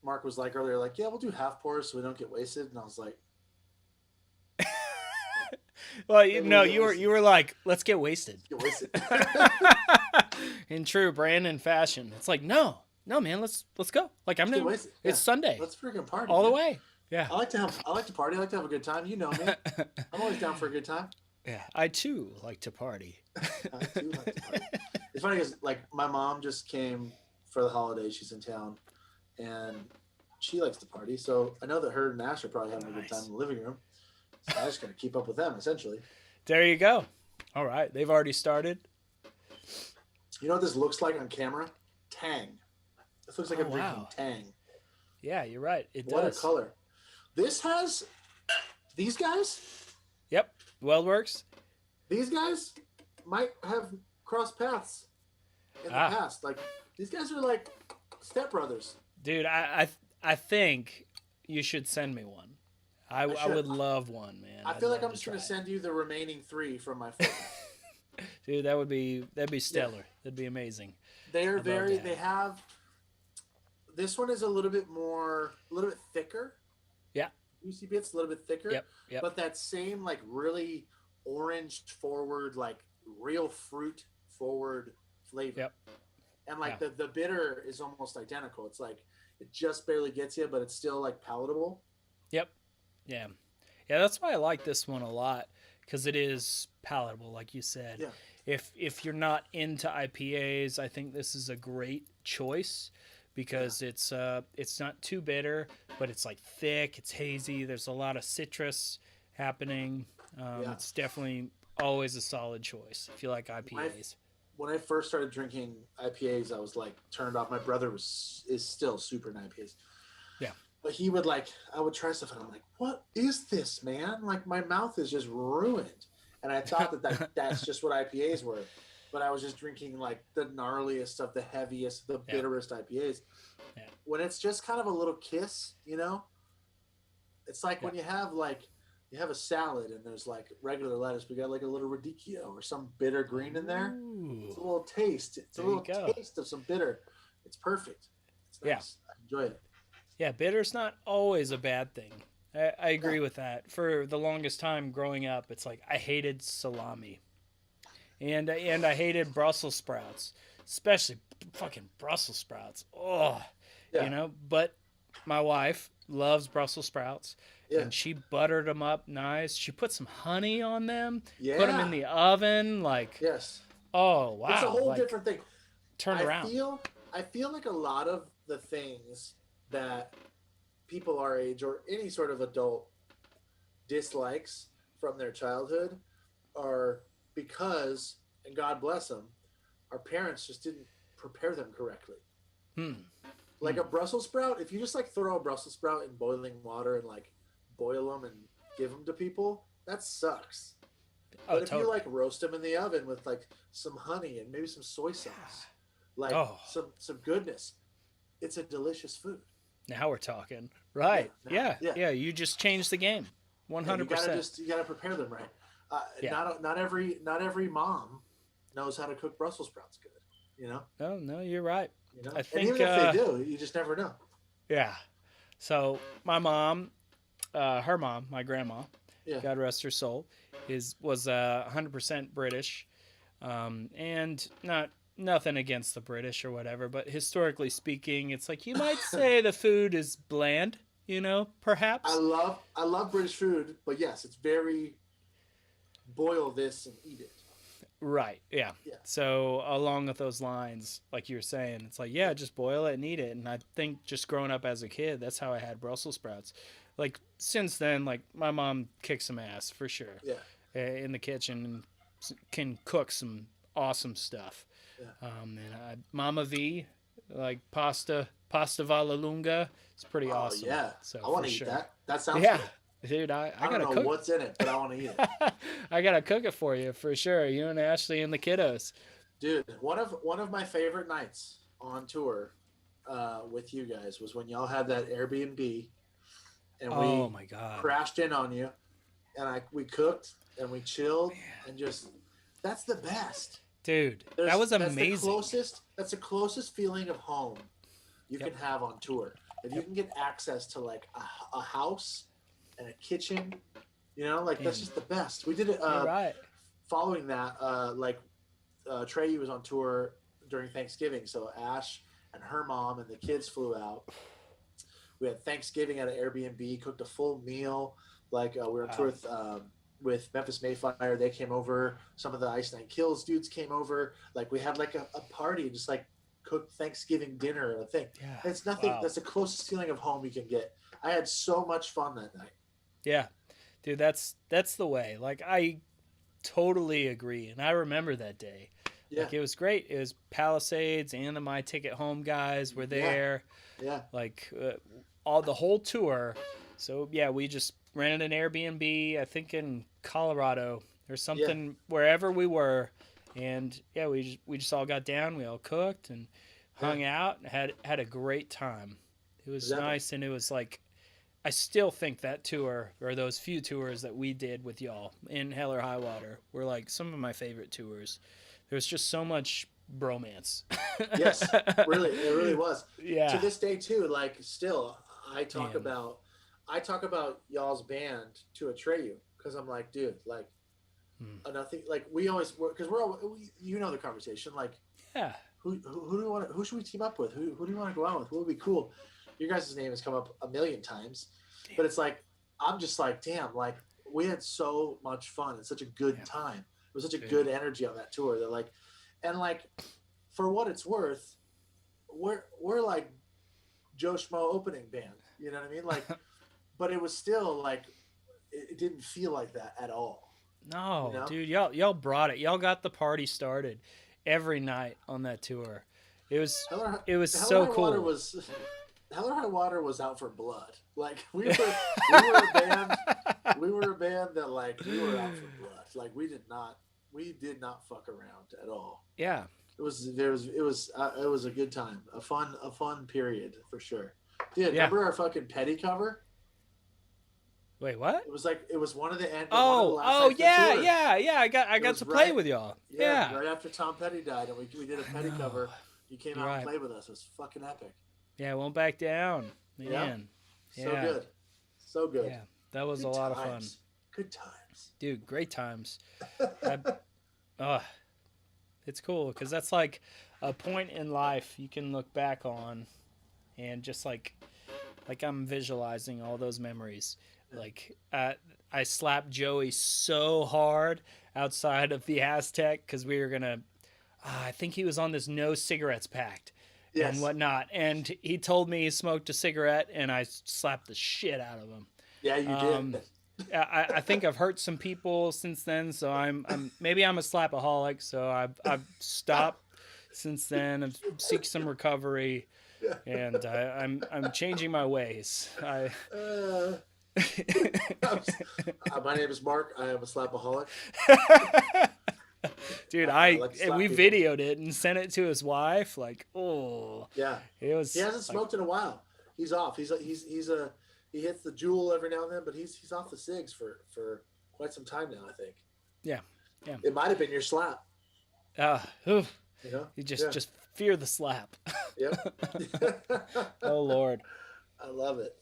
Mark was like earlier, like, yeah, we'll do half pours so we don't get wasted. And I was like, well, you were like, let's get wasted. Get wasted. In true Brandon fashion. It's like, no, man, let's go. Like, it's Sunday. Let's freaking party. All the way. Yeah. I like to party. I like to have a good time. You know me. I'm always down for a good time. Yeah. I too like to party. It's funny because like my mom just came for the holidays. She's in town and she likes to party. So I know that her and Ash are probably having a good time in the living room. So I just got to keep up with them essentially. There you go. All right. They've already started. You know what this looks like on camera? Tang. This looks like I'm drinking Tang. Yeah, you're right. What a color. This has these guys. Yep. WeldWorks. These guys might have crossed paths in the past. Like these guys are like stepbrothers. Dude, I think you should send me one. I would love one, man. I feel like I'm just gonna send you the remaining 3 from my phone. Dude, that'd be stellar. Yeah. That'd be amazing. They have. This one is a little bit thicker. Yeah. Juicy bits, a little bit thicker. Yep. But that same like really orange forward, like real fruit forward flavor. Yep. And like the bitter is almost identical. It's like it just barely gets you, but it's still like palatable. Yep. Yeah. Yeah, that's why I like this one a lot, because it is palatable, like you said. Yeah. If you're not into IPAs, I think this is a great choice because it's not too bitter, but it's like thick, it's hazy, there's a lot of citrus happening. It's definitely always a solid choice if you like IPAs. When I first started drinking IPAs, I was like turned off. My brother is still super into IPAs. Yeah. But he would I would try stuff and I'm like, what is this, man? Like my mouth is just ruined. And I thought that's just what IPAs were. But I was just drinking like the gnarliest stuff, the heaviest, the bitterest IPAs. Yeah. When it's just kind of a little kiss, it's like when you have a salad and there's like regular lettuce, we got like a little radicchio or some bitter green in there. Ooh. It's a little taste. It's a little taste of some bitter. It's perfect. It's nice. Yeah. I enjoy it. Yeah, bitter's not always a bad thing. I agree with that. For the longest time growing up, it's like I hated salami. And I hated Brussels sprouts, especially fucking Brussels sprouts. Oh, but my wife loves Brussels sprouts. Yeah. And she buttered them up nice. She put some honey on them. Yeah. Put them in the oven. Yes. Oh, wow. It's a whole different thing. Turn around. I feel like a lot of the things that people our age or any sort of adult dislikes from their childhood are because, and God bless them, our parents just didn't prepare them correctly. Like a Brussels sprout, if you just throw a Brussels sprout in boiling water and boil them and give them to people, that sucks. But if you roast them in the oven with some honey and maybe some soy sauce, some goodness, it's a delicious food. Now we're talking. Right. Yeah. Yeah. You just changed the game. 100%. You gotta prepare them right. Yeah. Not every mom knows how to cook Brussels sprouts good. You know. No, you're right. You know. I think, and even if they do, you just never know. Yeah. So my mom, her mom, my grandma, God rest her soul, was 100% British, and nothing against the British or whatever, but historically speaking, it's like you might say the food is bland, perhaps. I love British food, but yes, it's very boil this and eat it. Right. Yeah. So along with those lines, like you were saying, it's like, just boil it and eat it. And I think just growing up as a kid, that's how I had Brussels sprouts. Like since then, like my mom kicks some ass for sure. Yeah. In the kitchen and can cook some awesome stuff. Yeah. And Mama V, like pasta Vollelunga, it's pretty awesome. Yeah. So I want to eat that. That sounds good. Dude, I gotta gotta know cook. What's in it, but I want to eat it. I gotta cook it for you for sure. You and Ashley and the kiddos. Dude, one of my favorite nights on tour with you guys was when y'all had that Airbnb, and my God, crashed in on you, and we cooked and we chilled and just that's the best, dude. That was amazing. That's the closest feeling of home you can have on tour. If you can get access to like a house and a kitchen, that's just the best. We did it. Right. Following that, Atreyu was on tour during Thanksgiving, so Ash and her mom and the kids flew out. We had Thanksgiving at an Airbnb, cooked a full meal. Like we were on tour with Memphis Mayfire. They came over. Some of the Ice Nine Kills dudes came over. Like we had like a party, just like cooked Thanksgiving dinner and a thing. Yeah. It's nothing. Wow. That's the closest feeling of home you can get. I had so much fun that night. Yeah, dude, that's the way. Like I totally agree, and I remember that day. Yeah. Like it was great. It was Palisades and the My Ticket Home guys were there. Yeah. Like the whole tour. So we just rented an Airbnb, I think in Colorado or something, wherever we were, and we just all got down. We all cooked and hung out and had a great time. It was nice, and it was like. I still think that tour, or those few tours that we did with y'all in Hell or High Water, were like some of my favorite tours. There was just so much bromance. Yes, really, it really was. Yeah. To this day too, like still, I talk about y'all's band to Atreyu because I'm like, dude, like, nothing. Like we always because the conversation. Like, who do we want? Who should we team up with? Who do you want to go out with? What would be cool? Your guys' name has come up a million times, but it's like, I'm just like, damn, like we had so much fun and such a good time. It was such a good energy on that tour that like, and like, for what it's worth, we're like Joe Schmo opening band, you know what I mean? Like, but it was still like, it didn't feel like that at all. No, dude, y'all brought it. Y'all got the party started every night on that tour. It was so cool. Hell or High Water was out for blood. Like we were a band. We were a band that like we were out for blood. Like we did not fuck around at all. Yeah. It was a good time. A fun period for sure. Dude, remember our fucking Petty cover? Wait, what? It was one of the end. Yeah. I got to play with y'all. Yeah. Right after Tom Petty died, and we did a Petty cover. You came out and played with us. It was fucking epic. Yeah, won't back down, man. Yeah. So good. Yeah, that was a lot of fun. Good times, dude. Great times. It's cool because that's like a point in life you can look back on, and just like I'm visualizing all those memories. Like I slapped Joey so hard outside of the Aztec because we were gonna. I think he was on this no cigarettes pact. Yes. And whatnot, and he told me he smoked a cigarette, and I slapped the shit out of him. Yeah, you did. I think I've hurt some people since then, so maybe I'm a slapaholic. So I've stopped since then. I've seek some recovery, and I'm changing my ways. My name is Mark. I am a slapaholic. Dude, we videoed it and sent it to his wife. Like, oh, yeah, it was. He hasn't smoked in a while. he's off. He hits the jewel every now and then, but he's off the cigs for quite some time now, I think. Yeah. It might have been your slap. You You just fear the slap. Yep. Oh Lord. I love it.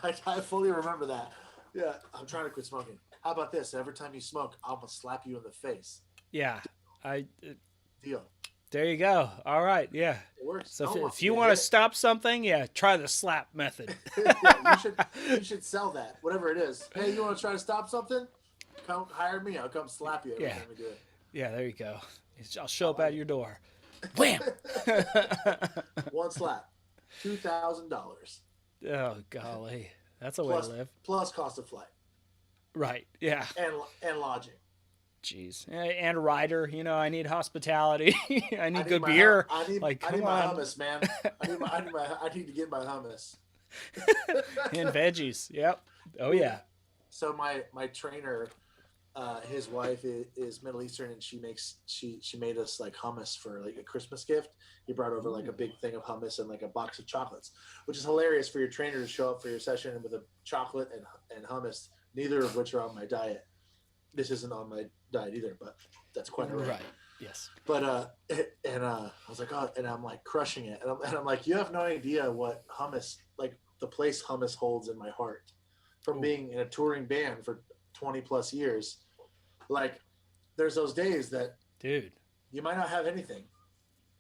I fully remember that. Yeah, I'm trying to quit smoking. How about this? Every time you smoke, I'm gonna slap you in the face. Yeah. Deal. There you go. All right. Yeah. It works. So if you want to stop something, try the slap method. Yeah, you should sell that. Whatever it is. Hey, you want to try to stop something? Come hire me. I'll come slap you every time we do it. Yeah, there you go. I'll show up at your door. Wham! One slap. $2,000. Oh golly, that's a way to live. Plus cost of flight. Right. Yeah. And lodging. Jeez. And rider. I need hospitality. I need good my beer. I need my hummus, man. I need to get my hummus. And veggies. Yep. Oh yeah. So my trainer, his wife is Middle Eastern, and she made us like hummus for like a Christmas gift. He brought over like a big thing of hummus and like a box of chocolates, which is hilarious for your trainer to show up for your session with a chocolate and hummus, neither of which are on my diet. This isn't on my diet either, but that's quite all right. Right. Yes. But I was like, oh, and I'm like crushing it, and I'm like, you have no idea what hummus, like the place hummus holds in my heart, from being in a touring band for 20 plus years. Like, there's those days that, dude, you might not have anything,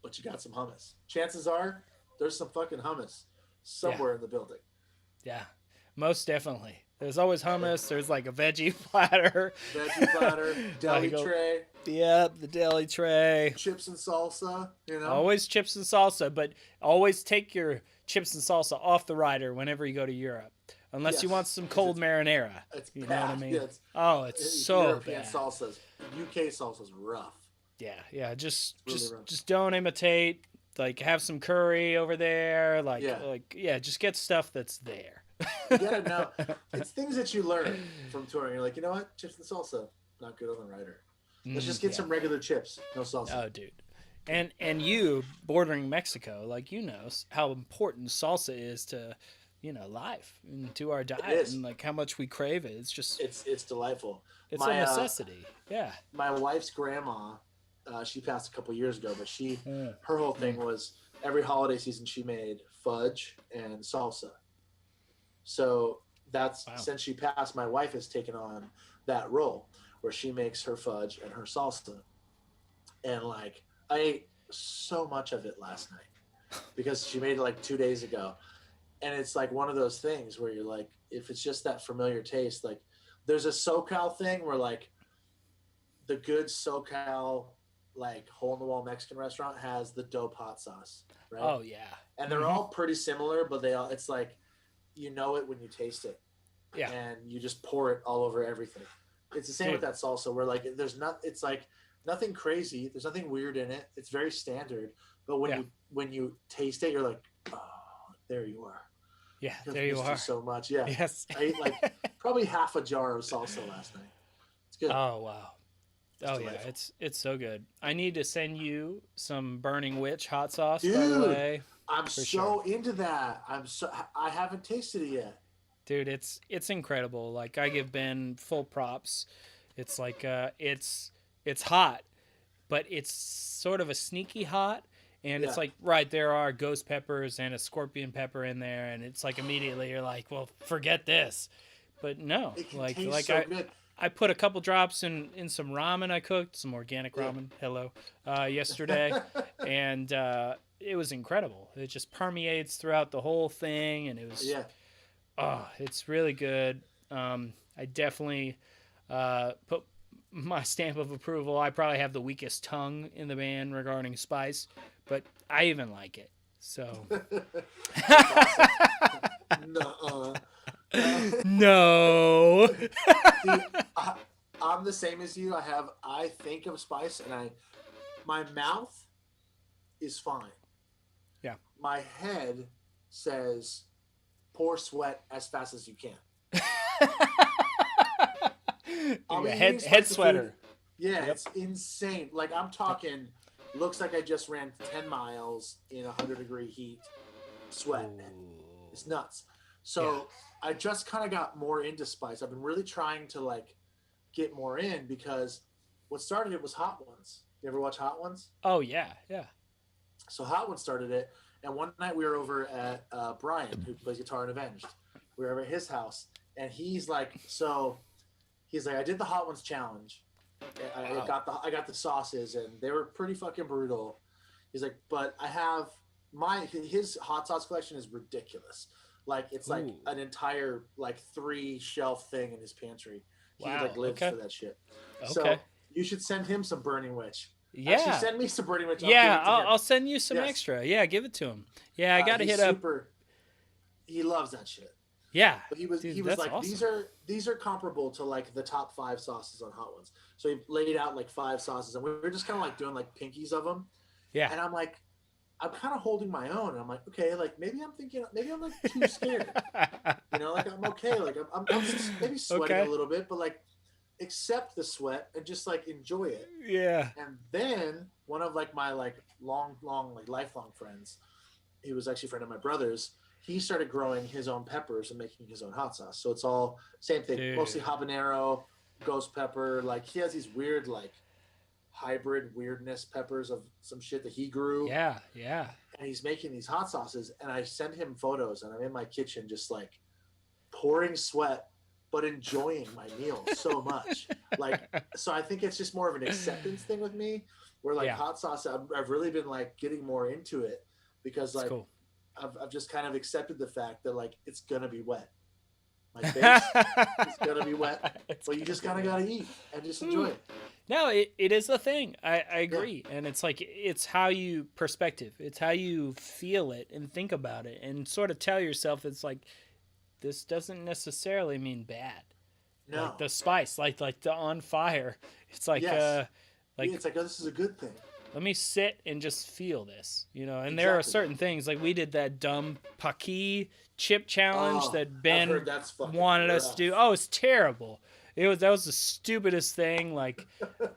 but you got some hummus. Chances are there's some fucking hummus somewhere in the building. Yeah, most definitely. There's always hummus. There's like a veggie platter. Deli tray. Yep, the deli tray. Chips and salsa, Always chips and salsa, but always take your chips and salsa off the rider whenever you go to Europe. Unless you want some cold marinara. It's you bad. know what I mean? Yeah, it's so European bad. salsas. UK salsa's rough. Yeah. Just rough. don't imitate. Like, have some curry over there. Just get stuff that's there. You gotta know. It's things that you learn from touring. You're like, you know what? Chips and salsa, not good on the rider. Let's just get some regular chips, no salsa. Oh, dude. And you, bordering Mexico, how important salsa is to, life and to our diet, and like how much we crave it. It's just it's delightful. It's a necessity. Yeah. My wife's grandma, she passed a couple years ago, but her whole thing was every holiday season she made fudge and salsa. So since she passed, my wife has taken on that role where she makes her fudge and her salsa. And like, I ate so much of it last night because she made it like 2 days ago. And it's like one of those things where you're like, if it's just that familiar taste, like there's a SoCal thing where like the good SoCal, like hole in the wall Mexican restaurant has the dope hot sauce, right? Oh yeah. And they're all pretty similar, but it's like, you know it when you taste it. Yeah. And you just pour it all over everything. It's the same with that salsa where like it's like nothing crazy. There's nothing weird in it. It's very standard. But when you taste it, you're like, oh, there you are. Yeah, there you are. So much. Yeah. Yes. I ate like probably half a jar of salsa last night. It's good. Oh wow. Delightful. Yeah, it's so good. I need to send you some Burning Witch hot sauce, dude, by the way. I'm so into that. I haven't tasted it yet. Dude, it's incredible. Like, I give Ben full props. It's like it's hot, but it's sort of a sneaky hot, and it's like, right, there are ghost peppers and a scorpion pepper in there, and it's like immediately you're like, well, forget this. But no, like so good. I put a couple drops in some ramen I cooked, some organic ramen. Hello, yesterday, and it was incredible. It just permeates throughout the whole thing, and it was it's really good. I definitely put my stamp of approval. I probably have the weakest tongue in the band regarding spice, but I even like it. So no. See, I'm the same as you. I think of spice, and my mouth is fine. Yeah. My head says, pour sweat as fast as you can. Head sweater. Yeah, It's insane. Like, I'm talking, looks like I just ran 10 miles in 100-degree heat, sweat. It's nuts. So I just kind of got more into spice. I've been really trying to like get more in because what started it was Hot Ones. You ever watch Hot Ones? Oh yeah, yeah. So Hot Ones started it, and one night we were over at Brian, who plays guitar in Avenged. We were over at his house, and he's like, I did the Hot Ones challenge. I got the sauces, and they were pretty fucking brutal. He's like, but I have his hot sauce collection is ridiculous. Like it's like an entire like 3 shelf thing in his pantry. He like lives for that shit. Okay. So you should send him some Burning Witch. Yeah. Actually, send me some Burning Witch. I'll send you some extra. Yeah, give it to him. Yeah, I got to hit up. He loves that shit. Yeah. But he was like, awesome. These are comparable to like the top 5 sauces on Hot Ones. So he laid out like 5 sauces, and we were just kind of like doing like pinkies of them. Yeah. And I'm like, I'm kind of holding my own. And I'm like, okay, like maybe I'm like too scared. You know, like I'm okay. Like I'm maybe sweating a little bit, but like accept the sweat and just like enjoy it. Yeah. And then one of like my like long like lifelong friends, he was actually a friend of my brother's. He started growing his own peppers and making his own hot sauce. So it's all same thing, mostly habanero, ghost pepper. Like he has these weird like hybrid weirdness peppers of some shit that he grew. Yeah, yeah. And he's making these hot sauces, and I send him photos, and I'm in my kitchen just like pouring sweat, but enjoying my meal so much. Like, so I think it's just more of an acceptance thing with me, where like hot sauce, I've really been like getting more into it because like I've just kind of accepted the fact that like it's gonna be wet. My face is gonna be wet, but you just gotta eat and just enjoy it. No, it is a thing. I agree. Yeah. And it's like, it's how you perspective. It's how you feel it and think about it and sort of tell yourself it's like, this doesn't necessarily mean bad. No. Like the spice, like the on fire. It's like, it's like, oh, this is a good thing. Let me sit and just feel this, you know? And there are certain things, like we did that dumb Paki chip challenge that Ben wanted us to do. Oh, it's terrible. That was the stupidest thing like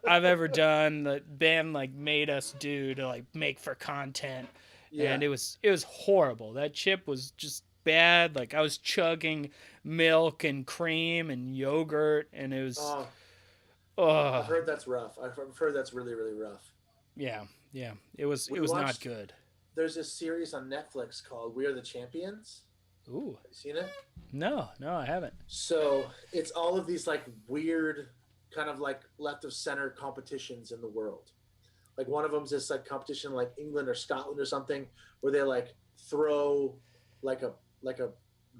I've ever done that Ben like made us do to like make for content. Yeah. And it was horrible. That chip was just bad. Like I was chugging milk and cream and yogurt, and it was I've heard that's rough. I've heard that's really, really rough. Yeah. It was not good. There's this series on Netflix called We Are the Champions. Ooh. Have you seen it? No, I haven't. So it's all of these like weird kind of like left of center competitions in the world. Like one of them is this like competition like England or Scotland or something where they like throw like a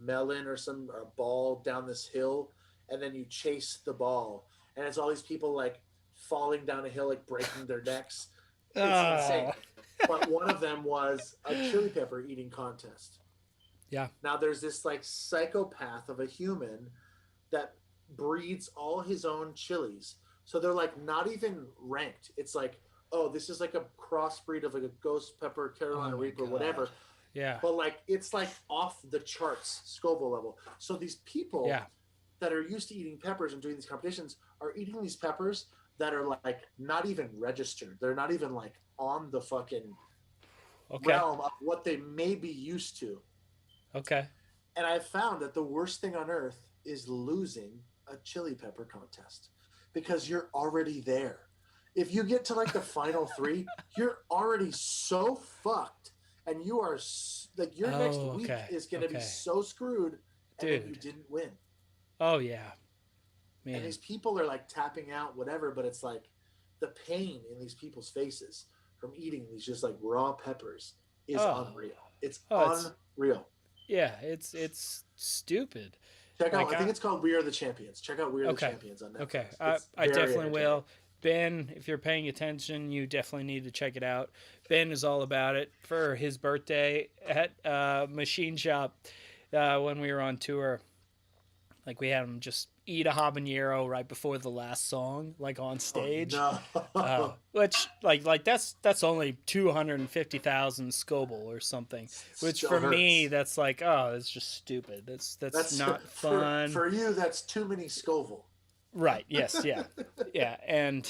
melon or a ball down this hill, and then you chase the ball, and it's all these people like falling down a hill, like breaking their necks. It's insane. But one of them was a chili pepper eating contest. Yeah. Now there's this like psychopath of a human that breeds all his own chilies. So they're like not even ranked. It's like, oh, this is like a crossbreed of like a ghost pepper, Carolina Reaper, whatever. Yeah. But like it's like off the charts Scoville level. So these people that are used to eating peppers and doing these competitions are eating these peppers that are like not even registered. They're not even like on the fucking realm of what they may be used to. Okay. And I've found that the worst thing on earth is losing a chili pepper contest because you're already there. If you get to like the final 3, you're already so fucked, and you are like your next week is going to be so screwed, and then you didn't win. Oh yeah, man. And these people are like tapping out, whatever, but it's like the pain in these people's faces from eating these just like raw peppers is unreal. It's unreal. Yeah, it's stupid. Check out. I think it's called We Are the Champions. Check out We Are the Champions on Netflix. Okay, I definitely will. Ben, if you're paying attention, you definitely need to check it out. Ben is all about it. For his birthday at Machine Shop, when we were on tour, like we had him just eat a habanero right before the last song, like on stage. Oh, no. Which like that's only 250,000 Scoville or something. Which Still for hurts. me, that's like, oh, it's just stupid. That's not fun. For you, that's too many Scoville. Right. Yes. Yeah. Yeah. And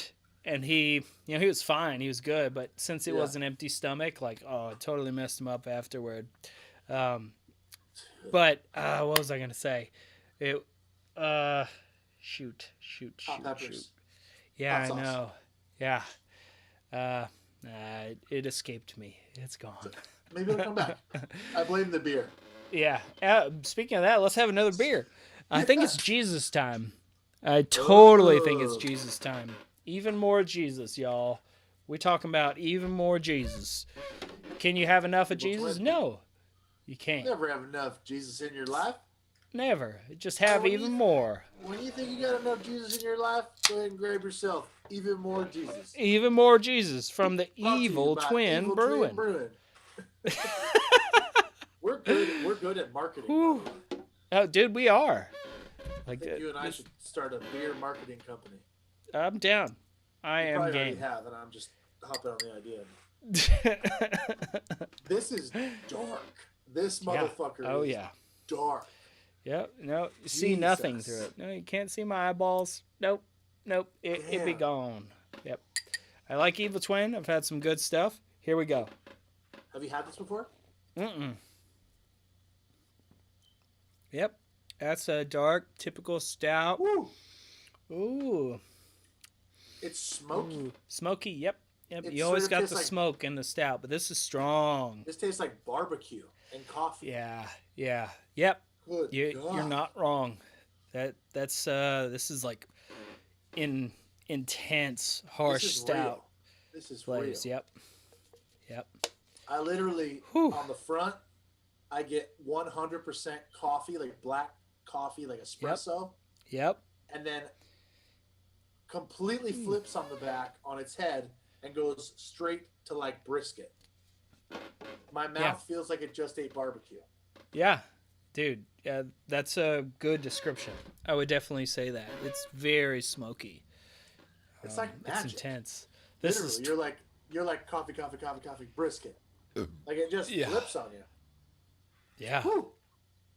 he, he was fine. He was good. But since it was an empty stomach, like, it totally messed him up afterward. But what was I gonna say? It shoot. Hot peppers. Yeah, Hot I sauce. know. Yeah. It escaped me. It's gone. Maybe it'll come back. I blame the beer. Yeah. Speaking of that, let's have another beer. I think it's Jesus time. I totally think it's Jesus time. Even more Jesus, y'all. We're talking about even more Jesus. Can you have enough of Jesus? No, you can't. Never have enough Jesus in your life. Never. Just have even more. When you think you got enough Jesus in your life, go ahead and grab yourself even more Jesus. Even more Jesus from the Brought to you Evil by Twin Evil Brewing. We're good at marketing. Whew. Oh, dude, we are. I think you and I should start a beer marketing company. I'm down. I am probably game. already have, and I'm just hopping on the idea. This is dark. This motherfucker is dark. Yep. No, you see nothing through it. No, you can't see my eyeballs. Nope. It be gone. Yep. I like Evil Twin. I've had some good stuff. Here we go. Have you had this before? Mm-mm. Yep. That's a dark, typical stout. Woo. Ooh. It's smoky. Ooh. Smoky, yep. It You always sort of got the smoke in the stout, but this is strong. This tastes like barbecue and coffee. Yeah. Yep. Good You're not wrong. This is like intense, harsh stout. Real. This is flavors. real. Yep. I literally on the front, I get 100% coffee, like black coffee, like espresso. Yep. And then completely flips on the back on its head and goes straight to like brisket. My mouth feels like it just ate barbecue. Yeah, dude. That's a good description. I would definitely say that. It's very smoky. It's like magic. It's intense. Literally, you're like coffee, brisket. Like it just flips on you. Yeah. Woo.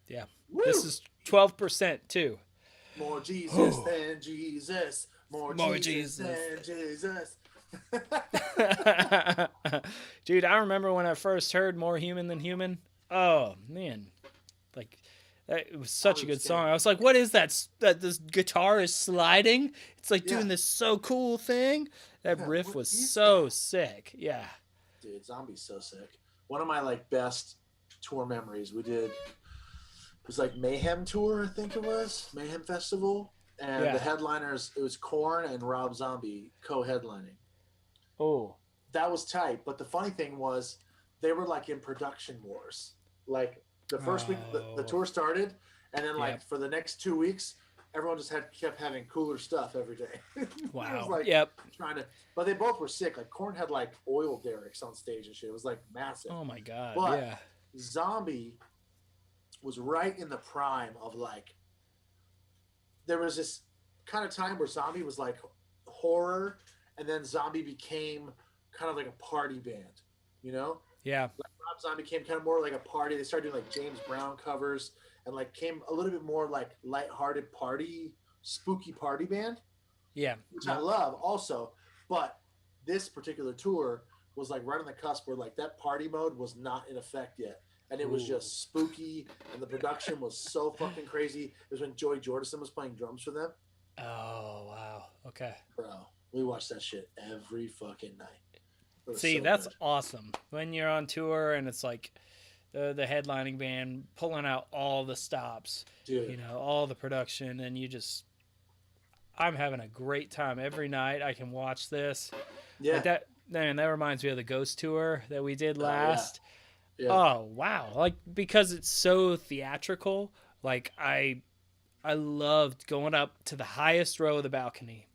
Yeah. Woo. This is 12% too. More Jesus than Jesus. More Jesus than Jesus. Dude, I remember when I first heard More Human Than Human. Oh, man. Like, it was such a good song. I was like, what is that? That this guitar is sliding? It's like doing this so cool thing. That riff was so sick. Yeah. Dude, Zombie's so sick. One of my like best tour memories we did was like Mayhem Tour, I think it was. Mayhem Festival. And the headliners, it was Korn and Rob Zombie co-headlining. Oh. That was tight. But the funny thing was they were like in production wars. Like the first week the tour started, and then like for the next 2 weeks, everyone just kept having cooler stuff every day. Wow. It was like trying to, but they both were sick. Like Korn had like oil derricks on stage and shit. It was like massive. Oh my god. But Zombie was right in the prime of like, there was this kind of time where Zombie was like horror, and then Zombie became kind of like a party band, you know? Yeah. Like Rob Zombie became kind of more like a party. They started doing like James Brown covers and like came a little bit more like lighthearted party, spooky party band. Yeah. Which I love also. But this particular tour was like right on the cusp where like that party mode was not in effect yet. And it was just spooky, and the production was so fucking crazy. It was when Joey Jordison was playing drums for them. Oh, wow. Okay. Bro, we watched that shit every fucking night. See, that's awesome. When you're on tour and it's like the headlining band pulling out all the stops, dude. You know, all the production, and I'm having a great time every night. I can watch this. Yeah. Like that reminds me of the Ghost tour that we did last. Yeah. Oh, wow. Like, because it's so theatrical, like I loved going up to the highest row of the balcony,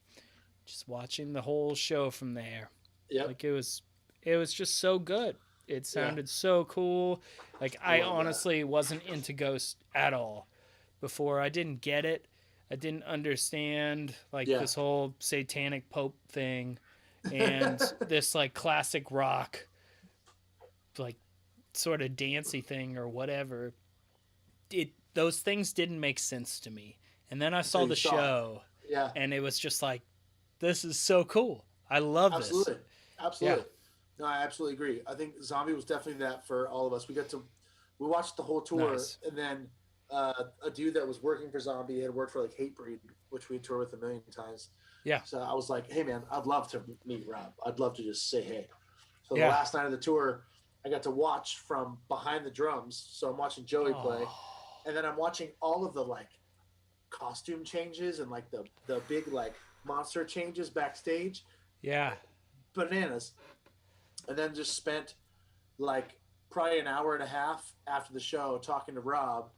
just watching the whole show from there. Yeah. Like it was just so good. It sounded so cool. Like I honestly wasn't into Ghost at all before. I didn't get it. I didn't understand like this whole satanic Pope thing and this like classic rock, like sort of dancey thing or whatever. Those things didn't make sense to me. And then I saw the show. Yeah. And it was just like, this is so cool. I love this. Absolutely. No, I absolutely agree. I think Zombie was definitely that for all of us. We got to We watched the whole tour, Nice. and then a dude that was working for Zombie had worked for like Hatebreed, which we toured with a million times. Yeah. So I was like, hey man, I'd love to meet Rob. I'd love to just say hey. So the Yeah. last night of the tour, I got to watch from behind the drums. So I'm watching Joey play, and then I'm watching all of the like costume changes and like the big like monster changes backstage. Yeah. Bananas. And then just spent like probably an hour and a half after the show talking to Rob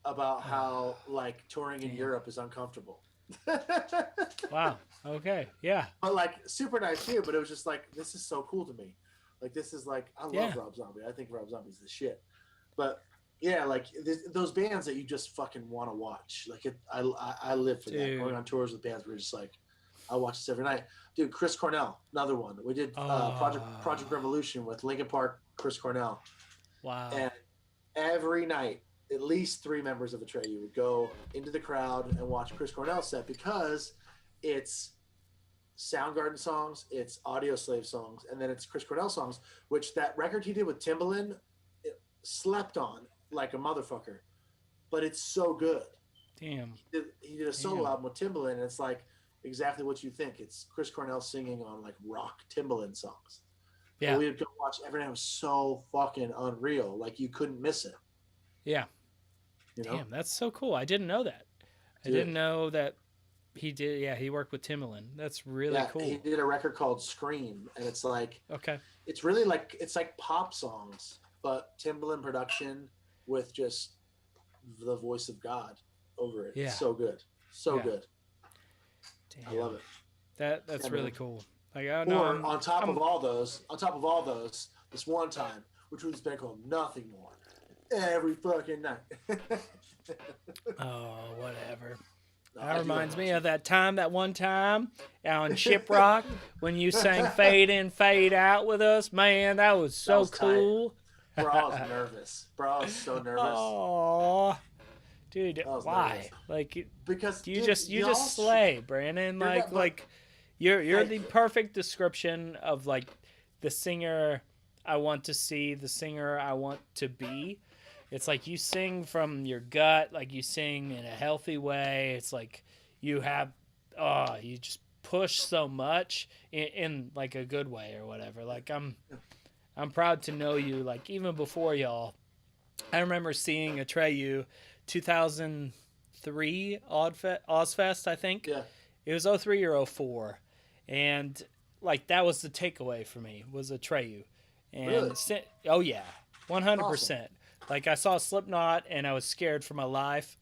about how like touring in Europe is uncomfortable. Wow. Okay. Yeah. But like super nice too. But it was just like, this is so cool to me. Like this is like, I love Rob Zombie. I think Rob Zombie's the shit. But yeah, like those bands that you just fucking want to watch. Like I live for that. Going on tours with bands, we're just like, I watch this every night. Dude, Chris Cornell, another one. We did Project Revolution with Linkin Park, Chris Cornell. Wow. And every night, at least 3 members of Atreyu would go into the crowd and watch Chris Cornell set because it's Soundgarden songs, it's Audio Slave songs, and then it's Chris Cornell songs, which that record he did with Timbaland slept on like a motherfucker. But it's so good. Damn. He did a solo album with Timbaland, and it's like exactly what you think. It's Chris Cornell singing on like rock Timbaland songs. Yeah. And we would go watch every night. It was so fucking unreal. Like you couldn't miss it. Yeah. You know? Damn, that's so cool. I didn't know that. I didn't know that he did. Yeah, he worked with Timbaland. That's really cool. He did a record called Scream, and it's like, it's really like, it's like pop songs, but Timbaland production with just the voice of God over it. Yeah. It's so good. So good. Damn. I love it. That's really cool. Like, on top of all those, this one time, which was a band called Nothing More. Every fucking night. Oh, whatever. That reminds me of that one time on Shiprock when you sang Fade In, Fade Out with us. Man, that was so cool. Tight. Bro, I was nervous. I was so nervous. Oh, dude, why? Nervous. Like, because you just slay, Brandon. Like, you're the perfect description of like the singer I want to see, the singer I want to be. It's like you sing from your gut, like you sing in a healthy way. It's like you just push so much in like a good way or whatever. Like I'm proud to know you. Like even before y'all, I remember seeing Atreyu 2003 Ozfest, I think. Yeah. It was 03 or 04. And like that was the takeaway for me was Atreyu. And really? 100%. Awesome. Like I saw Slipknot and I was scared for my life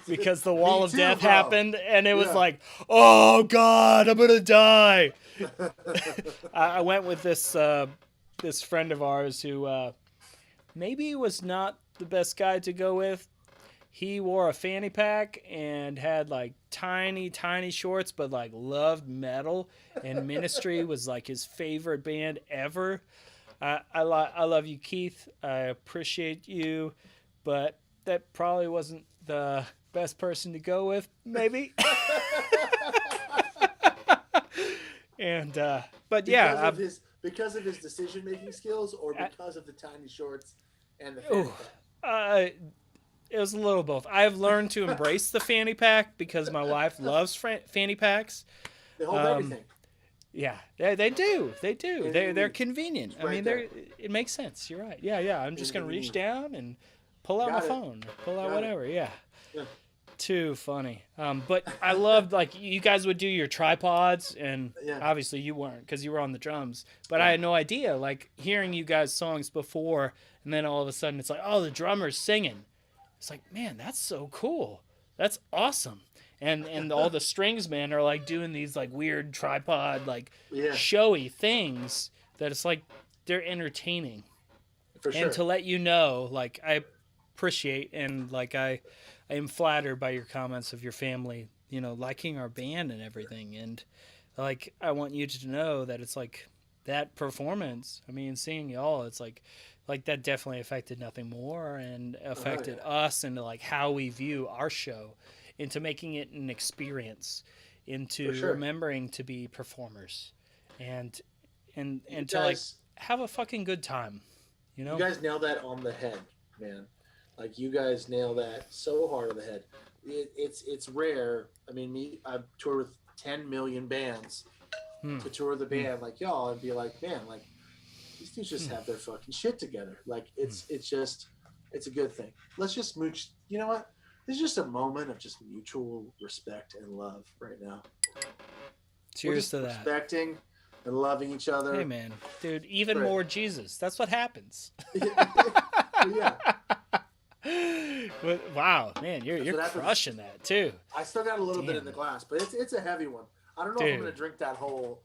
because the wall of death happened and it was like, oh God, I'm gonna die. I went with this friend of ours who maybe was not the best guy to go with. He wore a fanny pack and had like tiny shorts, but like loved metal, and Ministry was like his favorite band ever. I love you, Keith. I appreciate you, but that probably wasn't the best person to go with, maybe. And but yeah, because of his decision-making skills, or because of the tiny shorts and the fanny pack? It was a little both. I've learned to embrace the fanny pack because my wife loves fanny packs. They hold everything. Yeah, they do. They're convenient. I mean, it makes sense. You're right. Yeah. I'm just gonna reach down and pull out my phone, pull out whatever. Yeah. Too funny. But I loved like you guys would do your tripods, and obviously you weren't because you were on the drums. But I had no idea. Like hearing you guys' songs before, and then all of a sudden it's like, oh, the drummer's singing. It's like, man, that's so cool. That's awesome. And all the strings men are like doing these like weird tripod like showy things that it's like they're entertaining. For sure. And to let you know, like I appreciate and like I am flattered by your comments of your family, you know, liking our band and everything. And like I want you to know that it's like that performance. I mean, seeing y'all, it's like that definitely affected Nothing More and affected us into like how we view our show, into making it an experience, into remembering to be performers, and to like have a fucking good time, you know. You guys nailed that on the head. man. Like you guys nail that so hard on the head. It's rare. I mean, I've toured with 10 million bands to tour the band like y'all and be like, man, like these dudes just have their fucking shit together. Like it's a good thing. Let's just mooch. You know what? There's just a moment of just mutual respect and love right now. Cheers to that. Respecting and loving each other. Hey man, dude, even more Jesus. That's what happens. Yeah. But, wow, man, you're crushing that too. I still got a little bit in the glass, but it's a heavy one. I don't know if I'm gonna drink that whole.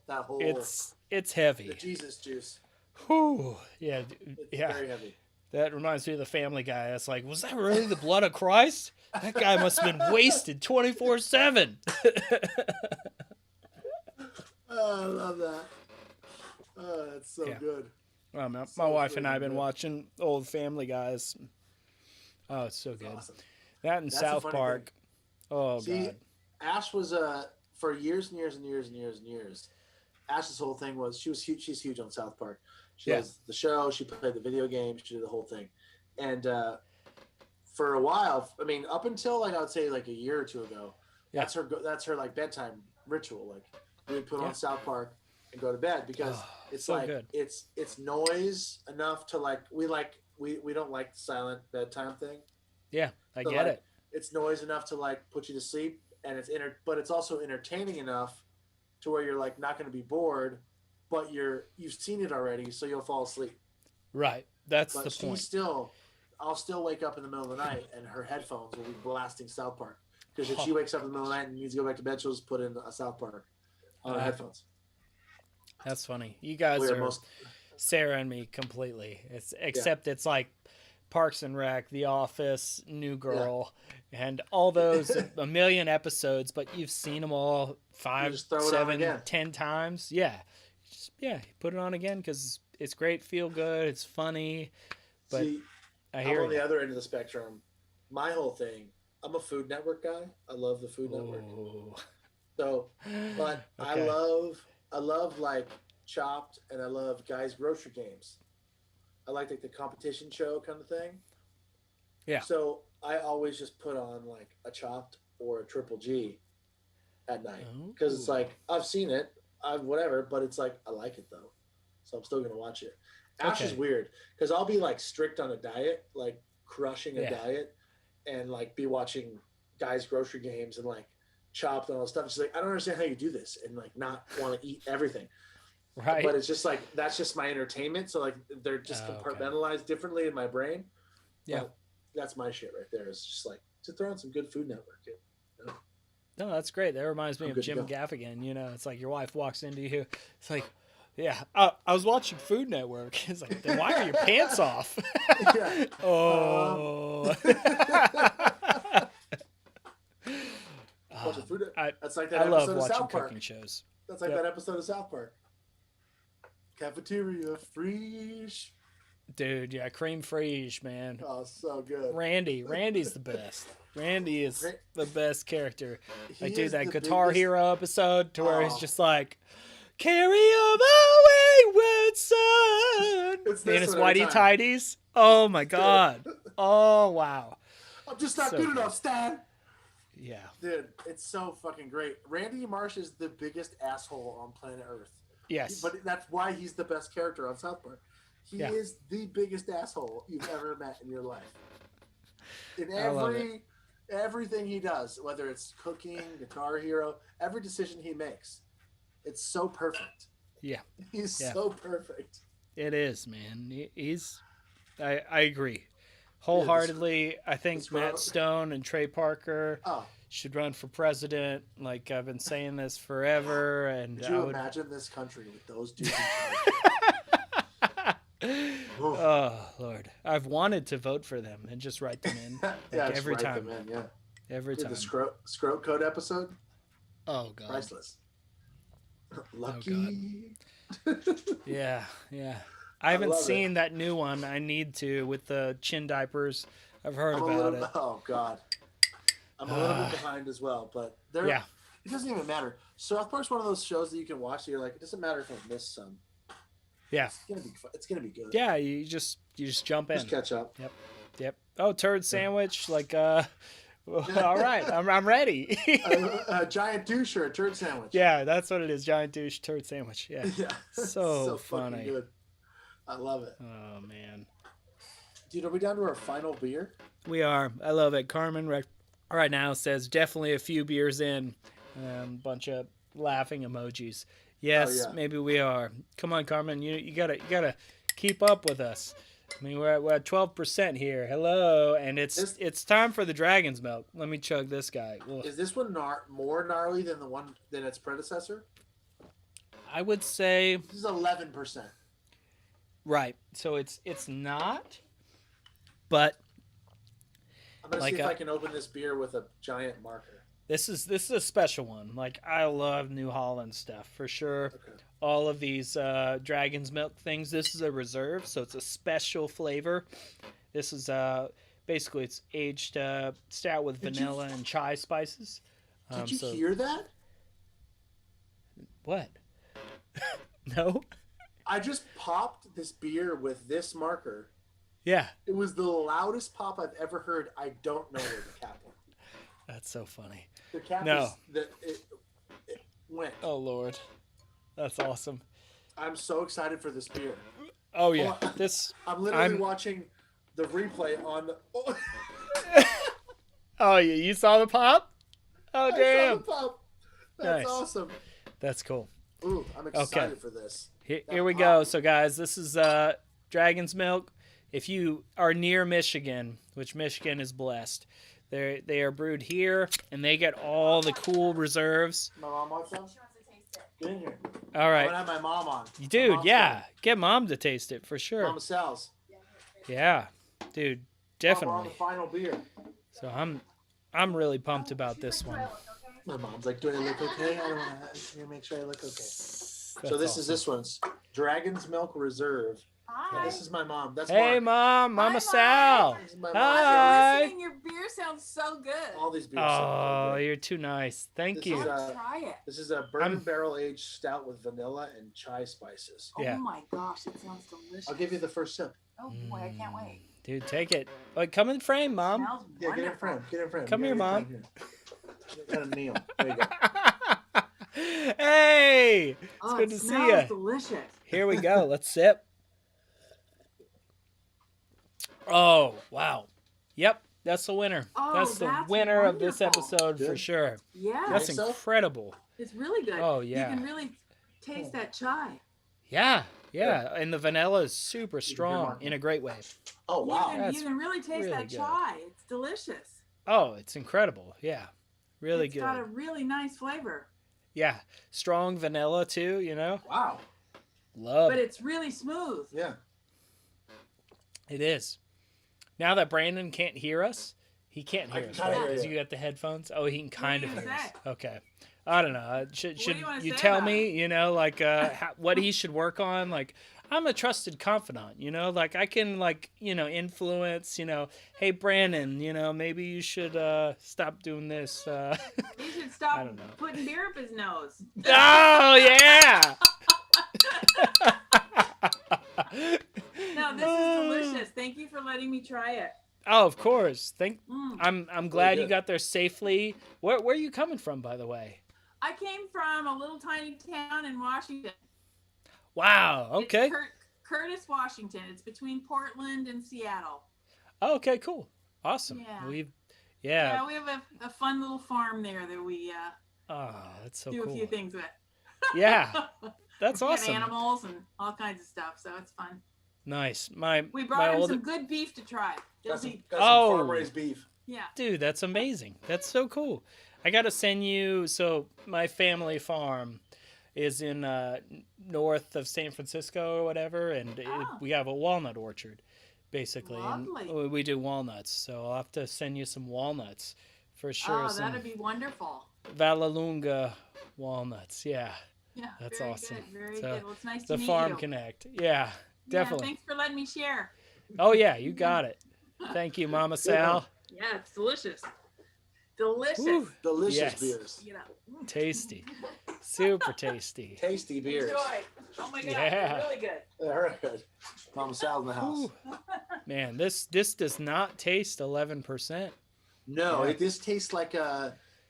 It's heavy. The Jesus juice. Whew. Yeah. It's very heavy. That reminds me of the Family Guy. It's like, was that really the blood of Christ? That guy must have been wasted 24/7. Oh, I love that. Oh, that's so good. Well, my wife and I have been watching old Family Guys. Oh, it's so good. Awesome. That and South Park. Oh, See, God. Ash was for years and years and years and years and years. Ash's whole thing was she was huge. She's huge on South Park. She has the show. She played the video game. She did the whole thing, and for a while, I mean, up until like I would say like a year or two ago, that's her like bedtime ritual. Like we would put on South Park and go to bed because it's so like good. It's noise enough to like we don't like the silent bedtime thing. Yeah, I get it. It's noise enough to like put you to sleep, and but it's also entertaining enough to where you're like not going to be bored, but you've seen it already, so you'll fall asleep. Right, that's the point. I'll still wake up in the middle of the night, and her headphones will be blasting South Park. Because if she wakes up in the middle of the night and needs to go back to bed, she'll just put in a South Park on her headphones. That's funny. You guys are Sarah and me completely. Except it's like Parks and Rec, The Office, New Girl, and all those a million episodes, but you've seen them all 5, 7, 10 times. Yeah. You put it on again because it's great, feel good, it's funny. But see, I'm on the other end of the spectrum. My whole thing, I'm a Food Network guy. I love the Food Network. So, but I love like Chopped, and I love Guys Grocery Games. I like the competition show kind of thing. Yeah. So I always just put on like a Chopped or a Triple G at night because it's like I've seen it, whatever, but it's like I like it though, so I'm still gonna watch it. Ash is weird because I'll be like strict on a diet, like crushing a diet, and like be watching Guys Grocery Games and like Chopped and all that stuff. She's like, I don't understand how you do this and like not want to eat everything. Right. But it's just like that's just my entertainment. So like they're just compartmentalized differently in my brain. Yeah. But that's my shit right there. It's just like to throw on some good Food Network. You know? No, that's great. That reminds me of Jim Gaffigan. You know, it's like your wife walks into you. It's like, I was watching Food Network. It's like, then why are your pants off? That's like that I love episode of watching South Park. Cooking shows. That's like that episode of South Park. Cafeteria free. Dude, yeah, cream frige, man. Oh, so good. Randy's the best. Randy is the best character. Like, dude, that Guitar Hero episode to where he's just like, carry on my wayward son. And his whitey tidies. Oh, my God. Oh, wow. I'm just not good enough, Stan. Yeah. Dude, it's so fucking great. Randy Marsh is the biggest asshole on planet Earth. Yes. But that's why he's the best character on South Park. He is the biggest asshole you've ever met in your life. In everything he does, whether it's cooking, Guitar Hero, every decision he makes, it's so perfect. Yeah. He's so perfect. It is, man. I agree. Wholeheartedly, I think Matt Stone and Trey Parker should run for president. Like, I've been saying this forever. And could you imagine this country with those dudes in charge? Oh, Lord. I've wanted to vote for them and just write them in. Like, every time. Every time. The Scrote Code episode? Oh, God. Priceless. Lucky. Oh, God. Yeah. I haven't seen that new one. I need to with the chin diapers. I've heard about it. Oh, God. I'm a little bit behind as well, but it doesn't even matter. South Park's one of those shows that you can watch. You're like, it doesn't matter if I miss some. Yeah, it's gonna be fun. It's gonna be good. Yeah, you just jump in. Just catch up. Yep. Yep. Oh, turd sandwich. Like, all right. I'm ready. A giant douche or a turd sandwich. Yeah, that's what it is. Giant douche turd sandwich. Yeah. Yeah. So fucking funny. good. I love it. Oh, man. Dude, are we down to our final beer? We are. I love it. Carmen right now says definitely a few beers in. Bunch of laughing emojis. Yes, Oh, yeah. maybe we are. Come on, Carmen. You gotta keep up with us. I mean, we're at 12% here. Hello, and it's time for the dragon's milk. Let me chug this guy. Ugh. Is this one more gnarly than than its predecessor? I would say This is 11%. right. So it's not, but I'm gonna like see if I can open this beer with a giant marker. this is a special one. Like, I love New Holland stuff for sure. Okay. All of these dragon's milk things. This is a reserve, so it's a special flavor. This is basically it's aged stout with vanilla and chai spices. Did you hear that? What? No. I just popped this beer with this marker. Yeah. It was the loudest pop I've ever heard. I don't know where the cap went. That's so funny. The cap No. it went. Oh Lord, that's awesome. I'm so excited for this beer. Oh yeah, Hold on. this. I'm literally watching the replay on the. Oh, Oh, you saw the pop? Oh I saw damn. the pop. That's Nice. awesome. That's cool. Ooh, I'm excited for this. Here we go. So guys, this is Dragon's Milk. If you are near Michigan, which Michigan is blessed, they are brewed here, and they get all the cool reserves. My mom wants some? Get in here. All I'm right, gonna have my mom on. dude. Mom's Yeah, get mom to taste it for sure. Mama Sal's. Yeah, dude, We're on the definitely. final beer. So I'm really pumped about this one. My mom's like, do I look okay? I don't want to make sure I look okay. So this is awesome. this one's Dragon's Milk Reserve. Hi. This is my mom. That's Hey, Mark. Mom, Mama Mom. Sal. This is my mom. Hi. Listening, your beer sounds so good. All these beers. Oh, you're too nice. Thank This you. is, Try it. This is a bourbon barrel aged stout with vanilla and chai spices. Yeah. Oh my gosh, it sounds delicious. I'll give you the first sip. Oh boy, I can't wait. Dude, take it. Like, come in frame, Mom. Smells Yeah, get in wonderful. frame. Get in frame. Come You here, gotta Mom. get in frame here. You gotta kneel. There you go. Hey, it's Oh, good it to see smells you. delicious. Here we go. Let's sip. Oh, wow. Yep, that's the winner. Oh, that's the that's winner of this wonderful. episode for Good. sure. Yeah, That's think so? incredible. it's really good. Oh, yeah. You can really taste that chai. Yeah, and the vanilla is super can hear strong Mark. in a great way. Oh, wow. That's You can really taste really that good. chai. It's delicious. Oh, it's incredible. Yeah, really It's good. got a really nice flavor, Yeah, strong vanilla too. Wow. Love but it. it's really smooth. Yeah. It is. Now that Brandon can't hear us, he can't I hear can us, kinda right? hear Because you. you got the headphones. Oh, he can kind do of you hear us. say? Okay. I don't know. Should do you wanna you say tell about me? Like what he should work on? Like, I'm a trusted confidant. Like I can influence. Hey Brandon, maybe you should stop doing this. He should stop I don't know. putting beer up his nose. Oh yeah. No, this is delicious. Thank you for letting me try it. Oh, of course. Mm. I'm glad you good. got there safely. Where are you coming from, by the way? I came from a little tiny town in Washington. Wow. It's Okay. Curtis, Washington. It's between Portland and Seattle. Oh, okay. Cool. Awesome. Yeah. Yeah. We have a fun little farm there that we Oh, that's so do cool. a few things with. Yeah. That's We have awesome. animals and all kinds of stuff, so it's fun. Nice. We my brought in older some good beef to try. Got some, It'll got be- some Oh. farm raised beef. yeah. dude, that's amazing. That's so cool. I got to send you. So my family farm is in north of San Francisco or whatever, and Oh. we have a walnut orchard, basically. Lovely. And we do walnuts, so I'll have to send you some walnuts for sure. Oh, some that'd be wonderful. Vollelunga walnuts. Yeah, Yeah. That's very awesome. Good, very So, good. Well, it's nice the to meet Farm you. Connect. Yeah, definitely. Yeah, thanks for letting me share. Oh yeah, you got it. Thank you, Mama Sal. Yeah, it's delicious. Delicious. Woo. Delicious Yes. beers. You know. Tasty, super tasty. Tasty beers. Enjoy. Oh my god, Yeah. they're really good. All right. Mama Sal's in the house. Ooh. Man, this does not taste 11%. No, Yeah. this tastes like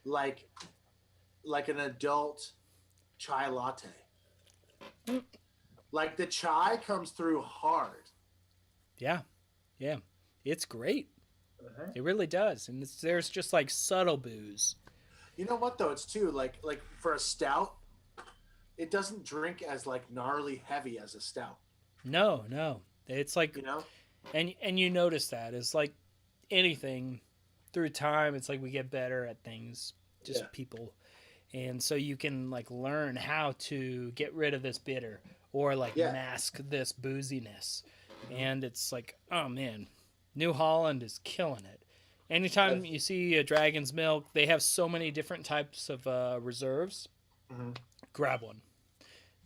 like an adult chai latte. Like the chai comes through hard. Yeah. Yeah. It's great. It really does. And there's just like subtle booze. You know what though? It's too like for a stout, it doesn't drink as like gnarly heavy as a stout. No, no. It's like, You know? and you notice that it's like anything through time. It's like we get better at things, just Yeah. people, and so you can like learn how to get rid of this bitter or like Yeah. mask this booziness. And it's like, oh man, New Holland is killing it. Anytime you see a Dragon's Milk, they have so many different types of reserves. Mm-hmm. Grab one.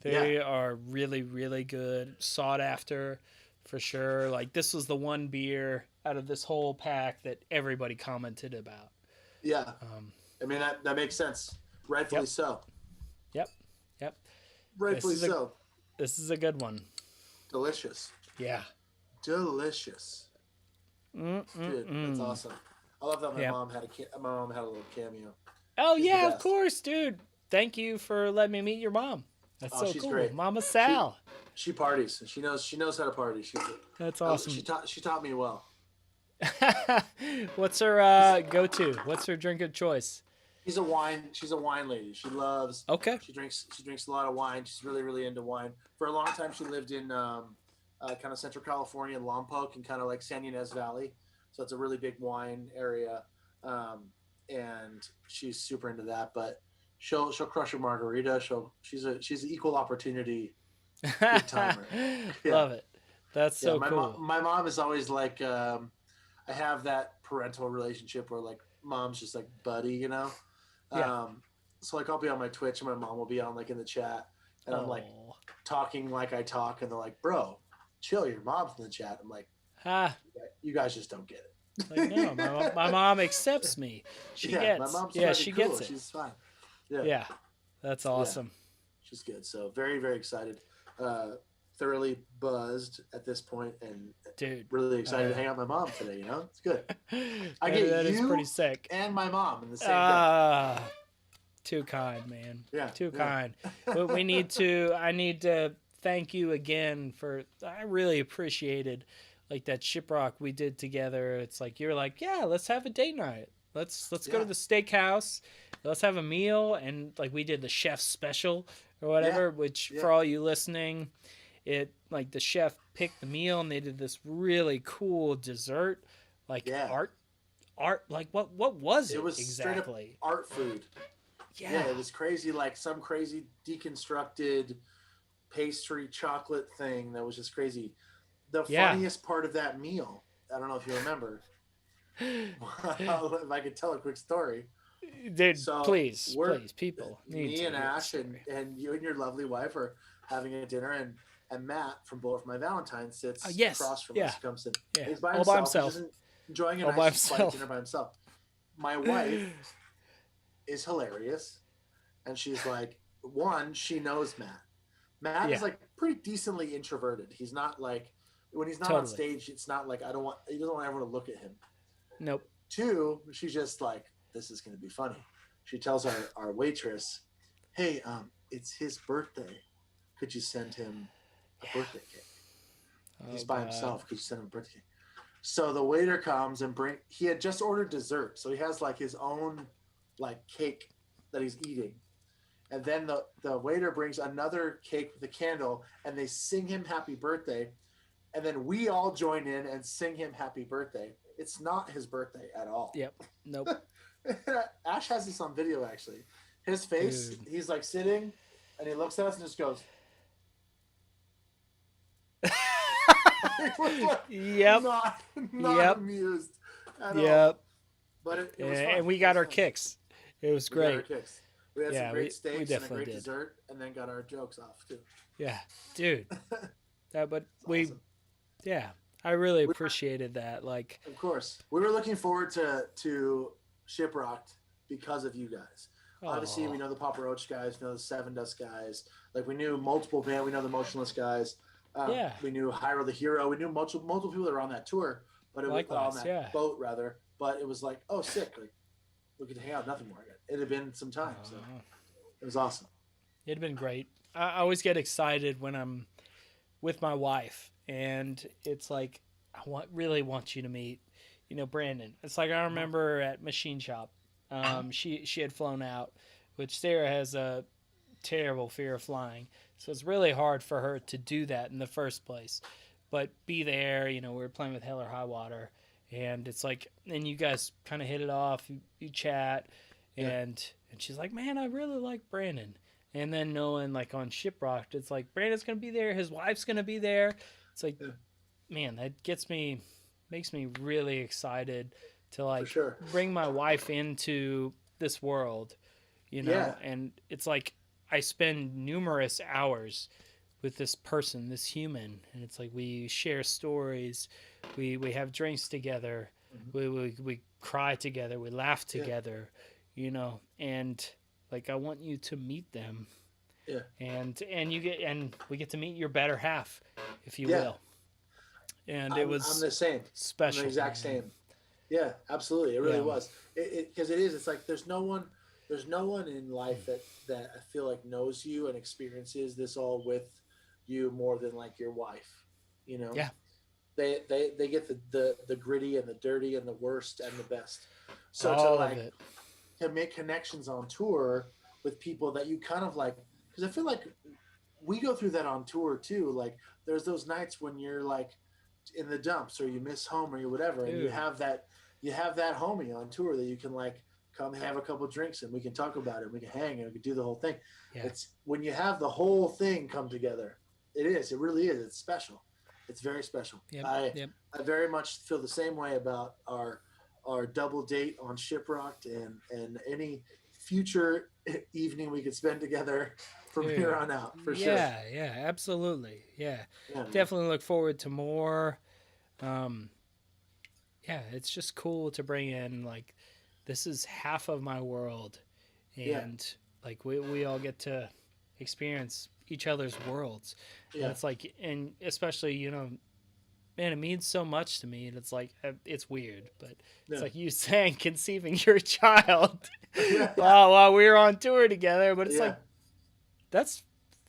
They are really, really good, sought after, for sure. Like this was the one beer out of this whole pack that everybody commented about. Yeah. I mean that makes sense. Rightfully so. Yep. Rightfully so. This is a good one. Delicious. Yeah. Delicious. Dude, that's awesome. I love that my mom had a little cameo. Oh She's the yeah, of best. course, dude. Thank you for letting me meet your mom. That's so she's cool. great. Mama Sal. She parties. She knows how to party. That's awesome. She taught me well. What's her go-to? What's her drink of choice? She's a wine lady. She loves. Okay. She drinks a lot of wine. She's really, really into wine. For a long time, she lived in kind of Central California, in Lompoc, and kind of like San Ynez Valley. So it's a really big wine area, and she's super into that. But she'll crush a margarita. She's an equal opportunity good timer. Yeah. Love it. That's so cool. My mom is always like, I have that parental relationship where like mom's just like buddy, you know. Yeah. So like I'll be on my Twitch and my mom will be on like in the chat, and I'm like talking like I talk, and they're like, "Bro, chill, your mom's in the chat." I'm like, you guys just don't get it. Like, no, my mom accepts me. She gets. My mom's she cool. gets it. She's fine. Yeah. That's awesome. She's good. So very, very excited. Thoroughly buzzed at this point, and dude, really excited to hang out with my mom today. You know, it's good. I that get is you pretty sick. and my mom in the same day. Too kind, man. Yeah, too kind. But I need to thank you again for. I really appreciated like that shiprock we did together. It's like you're like, yeah, let's have a date night. Let's go to the steakhouse. Let's have a meal, and like we did the chef's special or whatever. Which for all you listening, it like the chef picked the meal, and they did this really cool dessert, like art. Like what was it? It was exactly straight up art food. Yeah, it was crazy, like some crazy deconstructed pastry chocolate thing that was just crazy. The funniest part of that meal, I don't know if you remember. If I could tell a quick story. Dude, please, people. Me and Ash and you and your lovely wife are having a dinner, and Matt from Bullet for My Valentine sits across from us. Comes in. Yeah. He's by All himself. by himself. He's enjoying a All by nice quiet himself. dinner by himself. My wife is hilarious, and she's like, one, she knows Matt. Matt is like pretty decently introverted. He's not like when he's not on stage. It's not like he doesn't want everyone to look at him. Nope. Two, she's just like, this is going to be funny. She tells our waitress, hey, it's his birthday. Could you send him a birthday cake? He's by himself. Could you send him a birthday cake? So the waiter comes and he had just ordered dessert. So he has like his own like cake that he's eating. And then the waiter brings another cake with a candle, and they sing him happy birthday. And then we all join in and sing him happy birthday. It's not his birthday at all. Yep. Nope. Ash has this on video, actually. His face, he's like sitting, and he looks at us and just goes. Yep. Not amused at all. But it was fun. And we got our kicks. It was great. We got our kicks. We had some great steaks and a great did. dessert, and then got our jokes off too. Yeah, dude. Awesome. I really appreciated that. Like, of course, we were looking forward to Shiprocked because of you guys. Obviously, we know the Papa Roach guys, we know the Seven Dust guys. Like, we knew multiple bands. We know the Motionless guys. Yeah. We knew Hyro the Hero. We knew multiple people that were on that tour, but it was Likewise, on that boat rather. But it was like, oh, sick! Like we could hang out nothing more again. It had been some time, so it was awesome. It'd been great. I always get excited when I'm with my wife, and it's like really want you to meet, Brandon. It's like I remember at Machine Shop, she had flown out, which Sarah has a terrible fear of flying, so it's really hard for her to do that in the first place. But be there, we were playing with Hell or High Water, and it's like, and you guys kind of hit it off, you chat, and she's like, man, I really like Brandon. And then knowing like on Shiprocked, it's like Brandon's gonna be there, his wife's gonna be there. It's like, man, that makes me really excited to like bring my wife into this world, and it's like I spend numerous hours with this person, this human, and it's like we share stories, we have drinks together, we cry together, we laugh together, and like I want you to meet them, and we get to meet your better half, if you will. And I'm the same, special, I'm the exact same. Yeah, absolutely, it really was. Because it is. It's like there's no one in life that I feel like knows you and experiences this all with you more than like your wife. Yeah. They get the gritty and the dirty and the worst and the best. So all of it. To make connections on tour with people that you kind of like, because I feel like we go through that on tour too. Like there's those nights when you're like in the dumps or you miss home or you whatever, and you have that homie on tour that you can like come have a couple drinks and we can talk about it, we can hang and we can do the whole thing. It's when you have the whole thing come together, it really is, it's special. It's very special. I very much feel the same way about our double date on Shiprocked and any future evening we could spend together from here on out, for sure. Yeah, absolutely. Yeah, definitely look forward to more. It's just cool to bring in, like, this is half of my world, and like we all get to experience each other's worlds. And it's like, and especially, man, it means so much to me, and it's like, it's weird, but it's like you saying conceiving your child while we were on tour together, but it's like, that's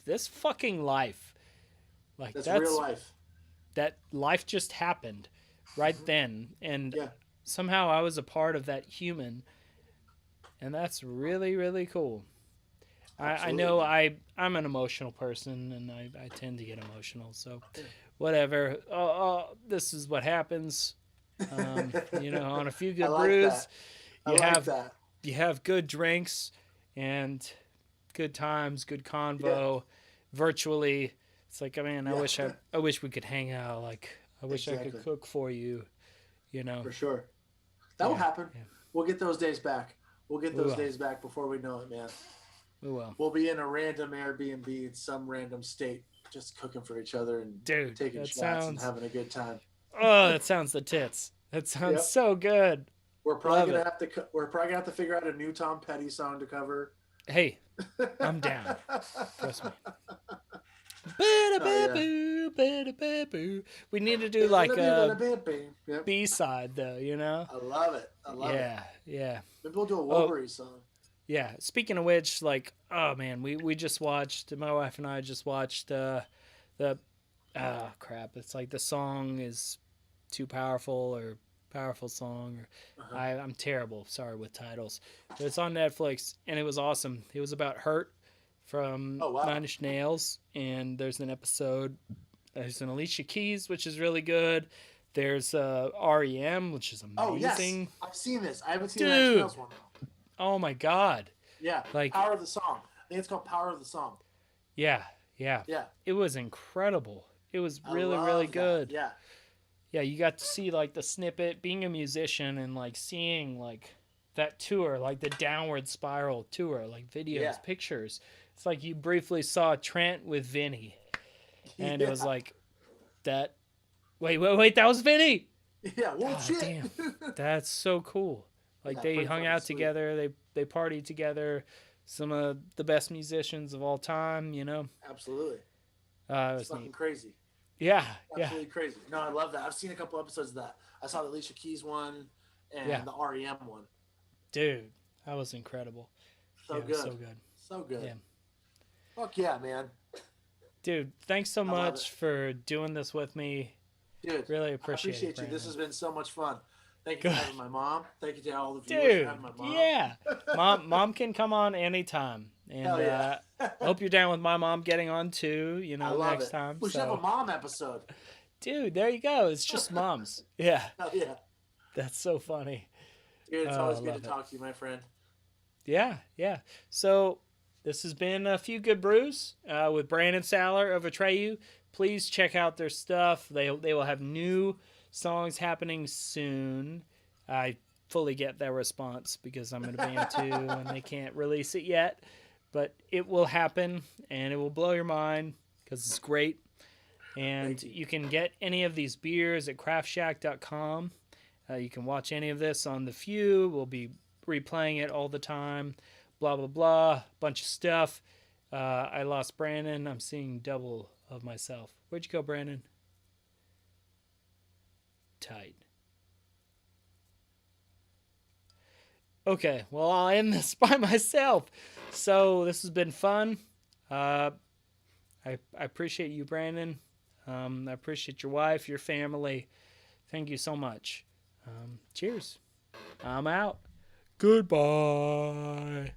this fucking life. Like that's real life. That life just happened right then, and somehow I was a part of that human, and that's really, really cool. I know I'm an emotional person, and I tend to get emotional, so whatever. This is what happens. On a few good brews, you have good drinks and good times, good convo. Virtually, it's like, man, I wish we could hang out. Like, I wish I could cook for you. For sure, that will happen. Yeah. We'll get those days back. We'll get those days back before we know it, man. We will. We'll be in a random Airbnb in some random state, just cooking for each other and taking shots and having a good time. Oh, that sounds the tits. That sounds so good. We're probably gonna have to figure out a new Tom Petty song to cover. Hey, I'm down. Trust me. We need to do like a B-side though, I love it. Yeah. Maybe we'll do a Wolverine song. Yeah. Speaking of which, like, oh man, we just watched, my wife and I just watched crap. It's like the song is too powerful or powerful song, or I'm terrible, sorry, with titles. But it's on Netflix, and it was awesome. It was about Hurt from 9 Inch Nails, and there's an episode. There's an Alicia Keys, which is really good. There's REM, which is amazing. Oh yes, I've seen this. I haven't seen the 9 Inch Nails one though. Oh my god. Yeah, like Power of the Song. I think it's called Power of the Song. Yeah. It was incredible. It was really, really good. Yeah. Yeah, you got to see like the snippet, being a musician and like seeing like that tour, like the Downward Spiral tour, like videos, pictures. It's like you briefly saw Trent with Vinny. And it was like that. Wait, that was Vinny. Yeah, well, shit. Damn. That's so cool. Like they hung out together, they partied together. Some of the best musicians of all time, Absolutely. It was fucking neat. crazy. Yeah, yeah, Absolutely crazy. No, I love that. I've seen a couple episodes of that. I saw the Alicia Keys one and Yeah. the REM one. dude, that was incredible. So Yeah, it good. was so good. So good. Yeah. Fuck yeah, man. Dude, thanks so I love much it. for doing this with me. Dude, Really I appreciate appreciate it, you. This Brandon. has been so much fun. Thank you Good. for having my mom. Thank you to all the viewers for Dude, having my mom. yeah. Mom can come on anytime. And Hell yeah. I hope you're down with my mom getting on too, I love next it. time. We should have a mom episode. Dude, there you go. It's just moms. Yeah. Hell yeah. That's so funny. Dude, it's Oh, always I good love to it. talk to you, my friend. Yeah, yeah. So this has been A Few Good Brews with Brandon Saller of Atreyu. Please check out their stuff. They will have new songs happening soon. I fully get their response because I'm in a band too and they can't release it yet. But it will happen and it will blow your mind because it's great. And you can get any of these beers at craftshack.com. You can watch any of this on The Few. We'll be replaying it all the time. Blah, blah, blah. Bunch of stuff. I lost Brandon. I'm seeing double of myself. Where'd you go, Brandon? Tight. Okay, well, I'll end this by myself. So this has been fun. I appreciate you, Brandon. I appreciate your wife, your family. Thank you so much. Cheers. I'm out. Goodbye.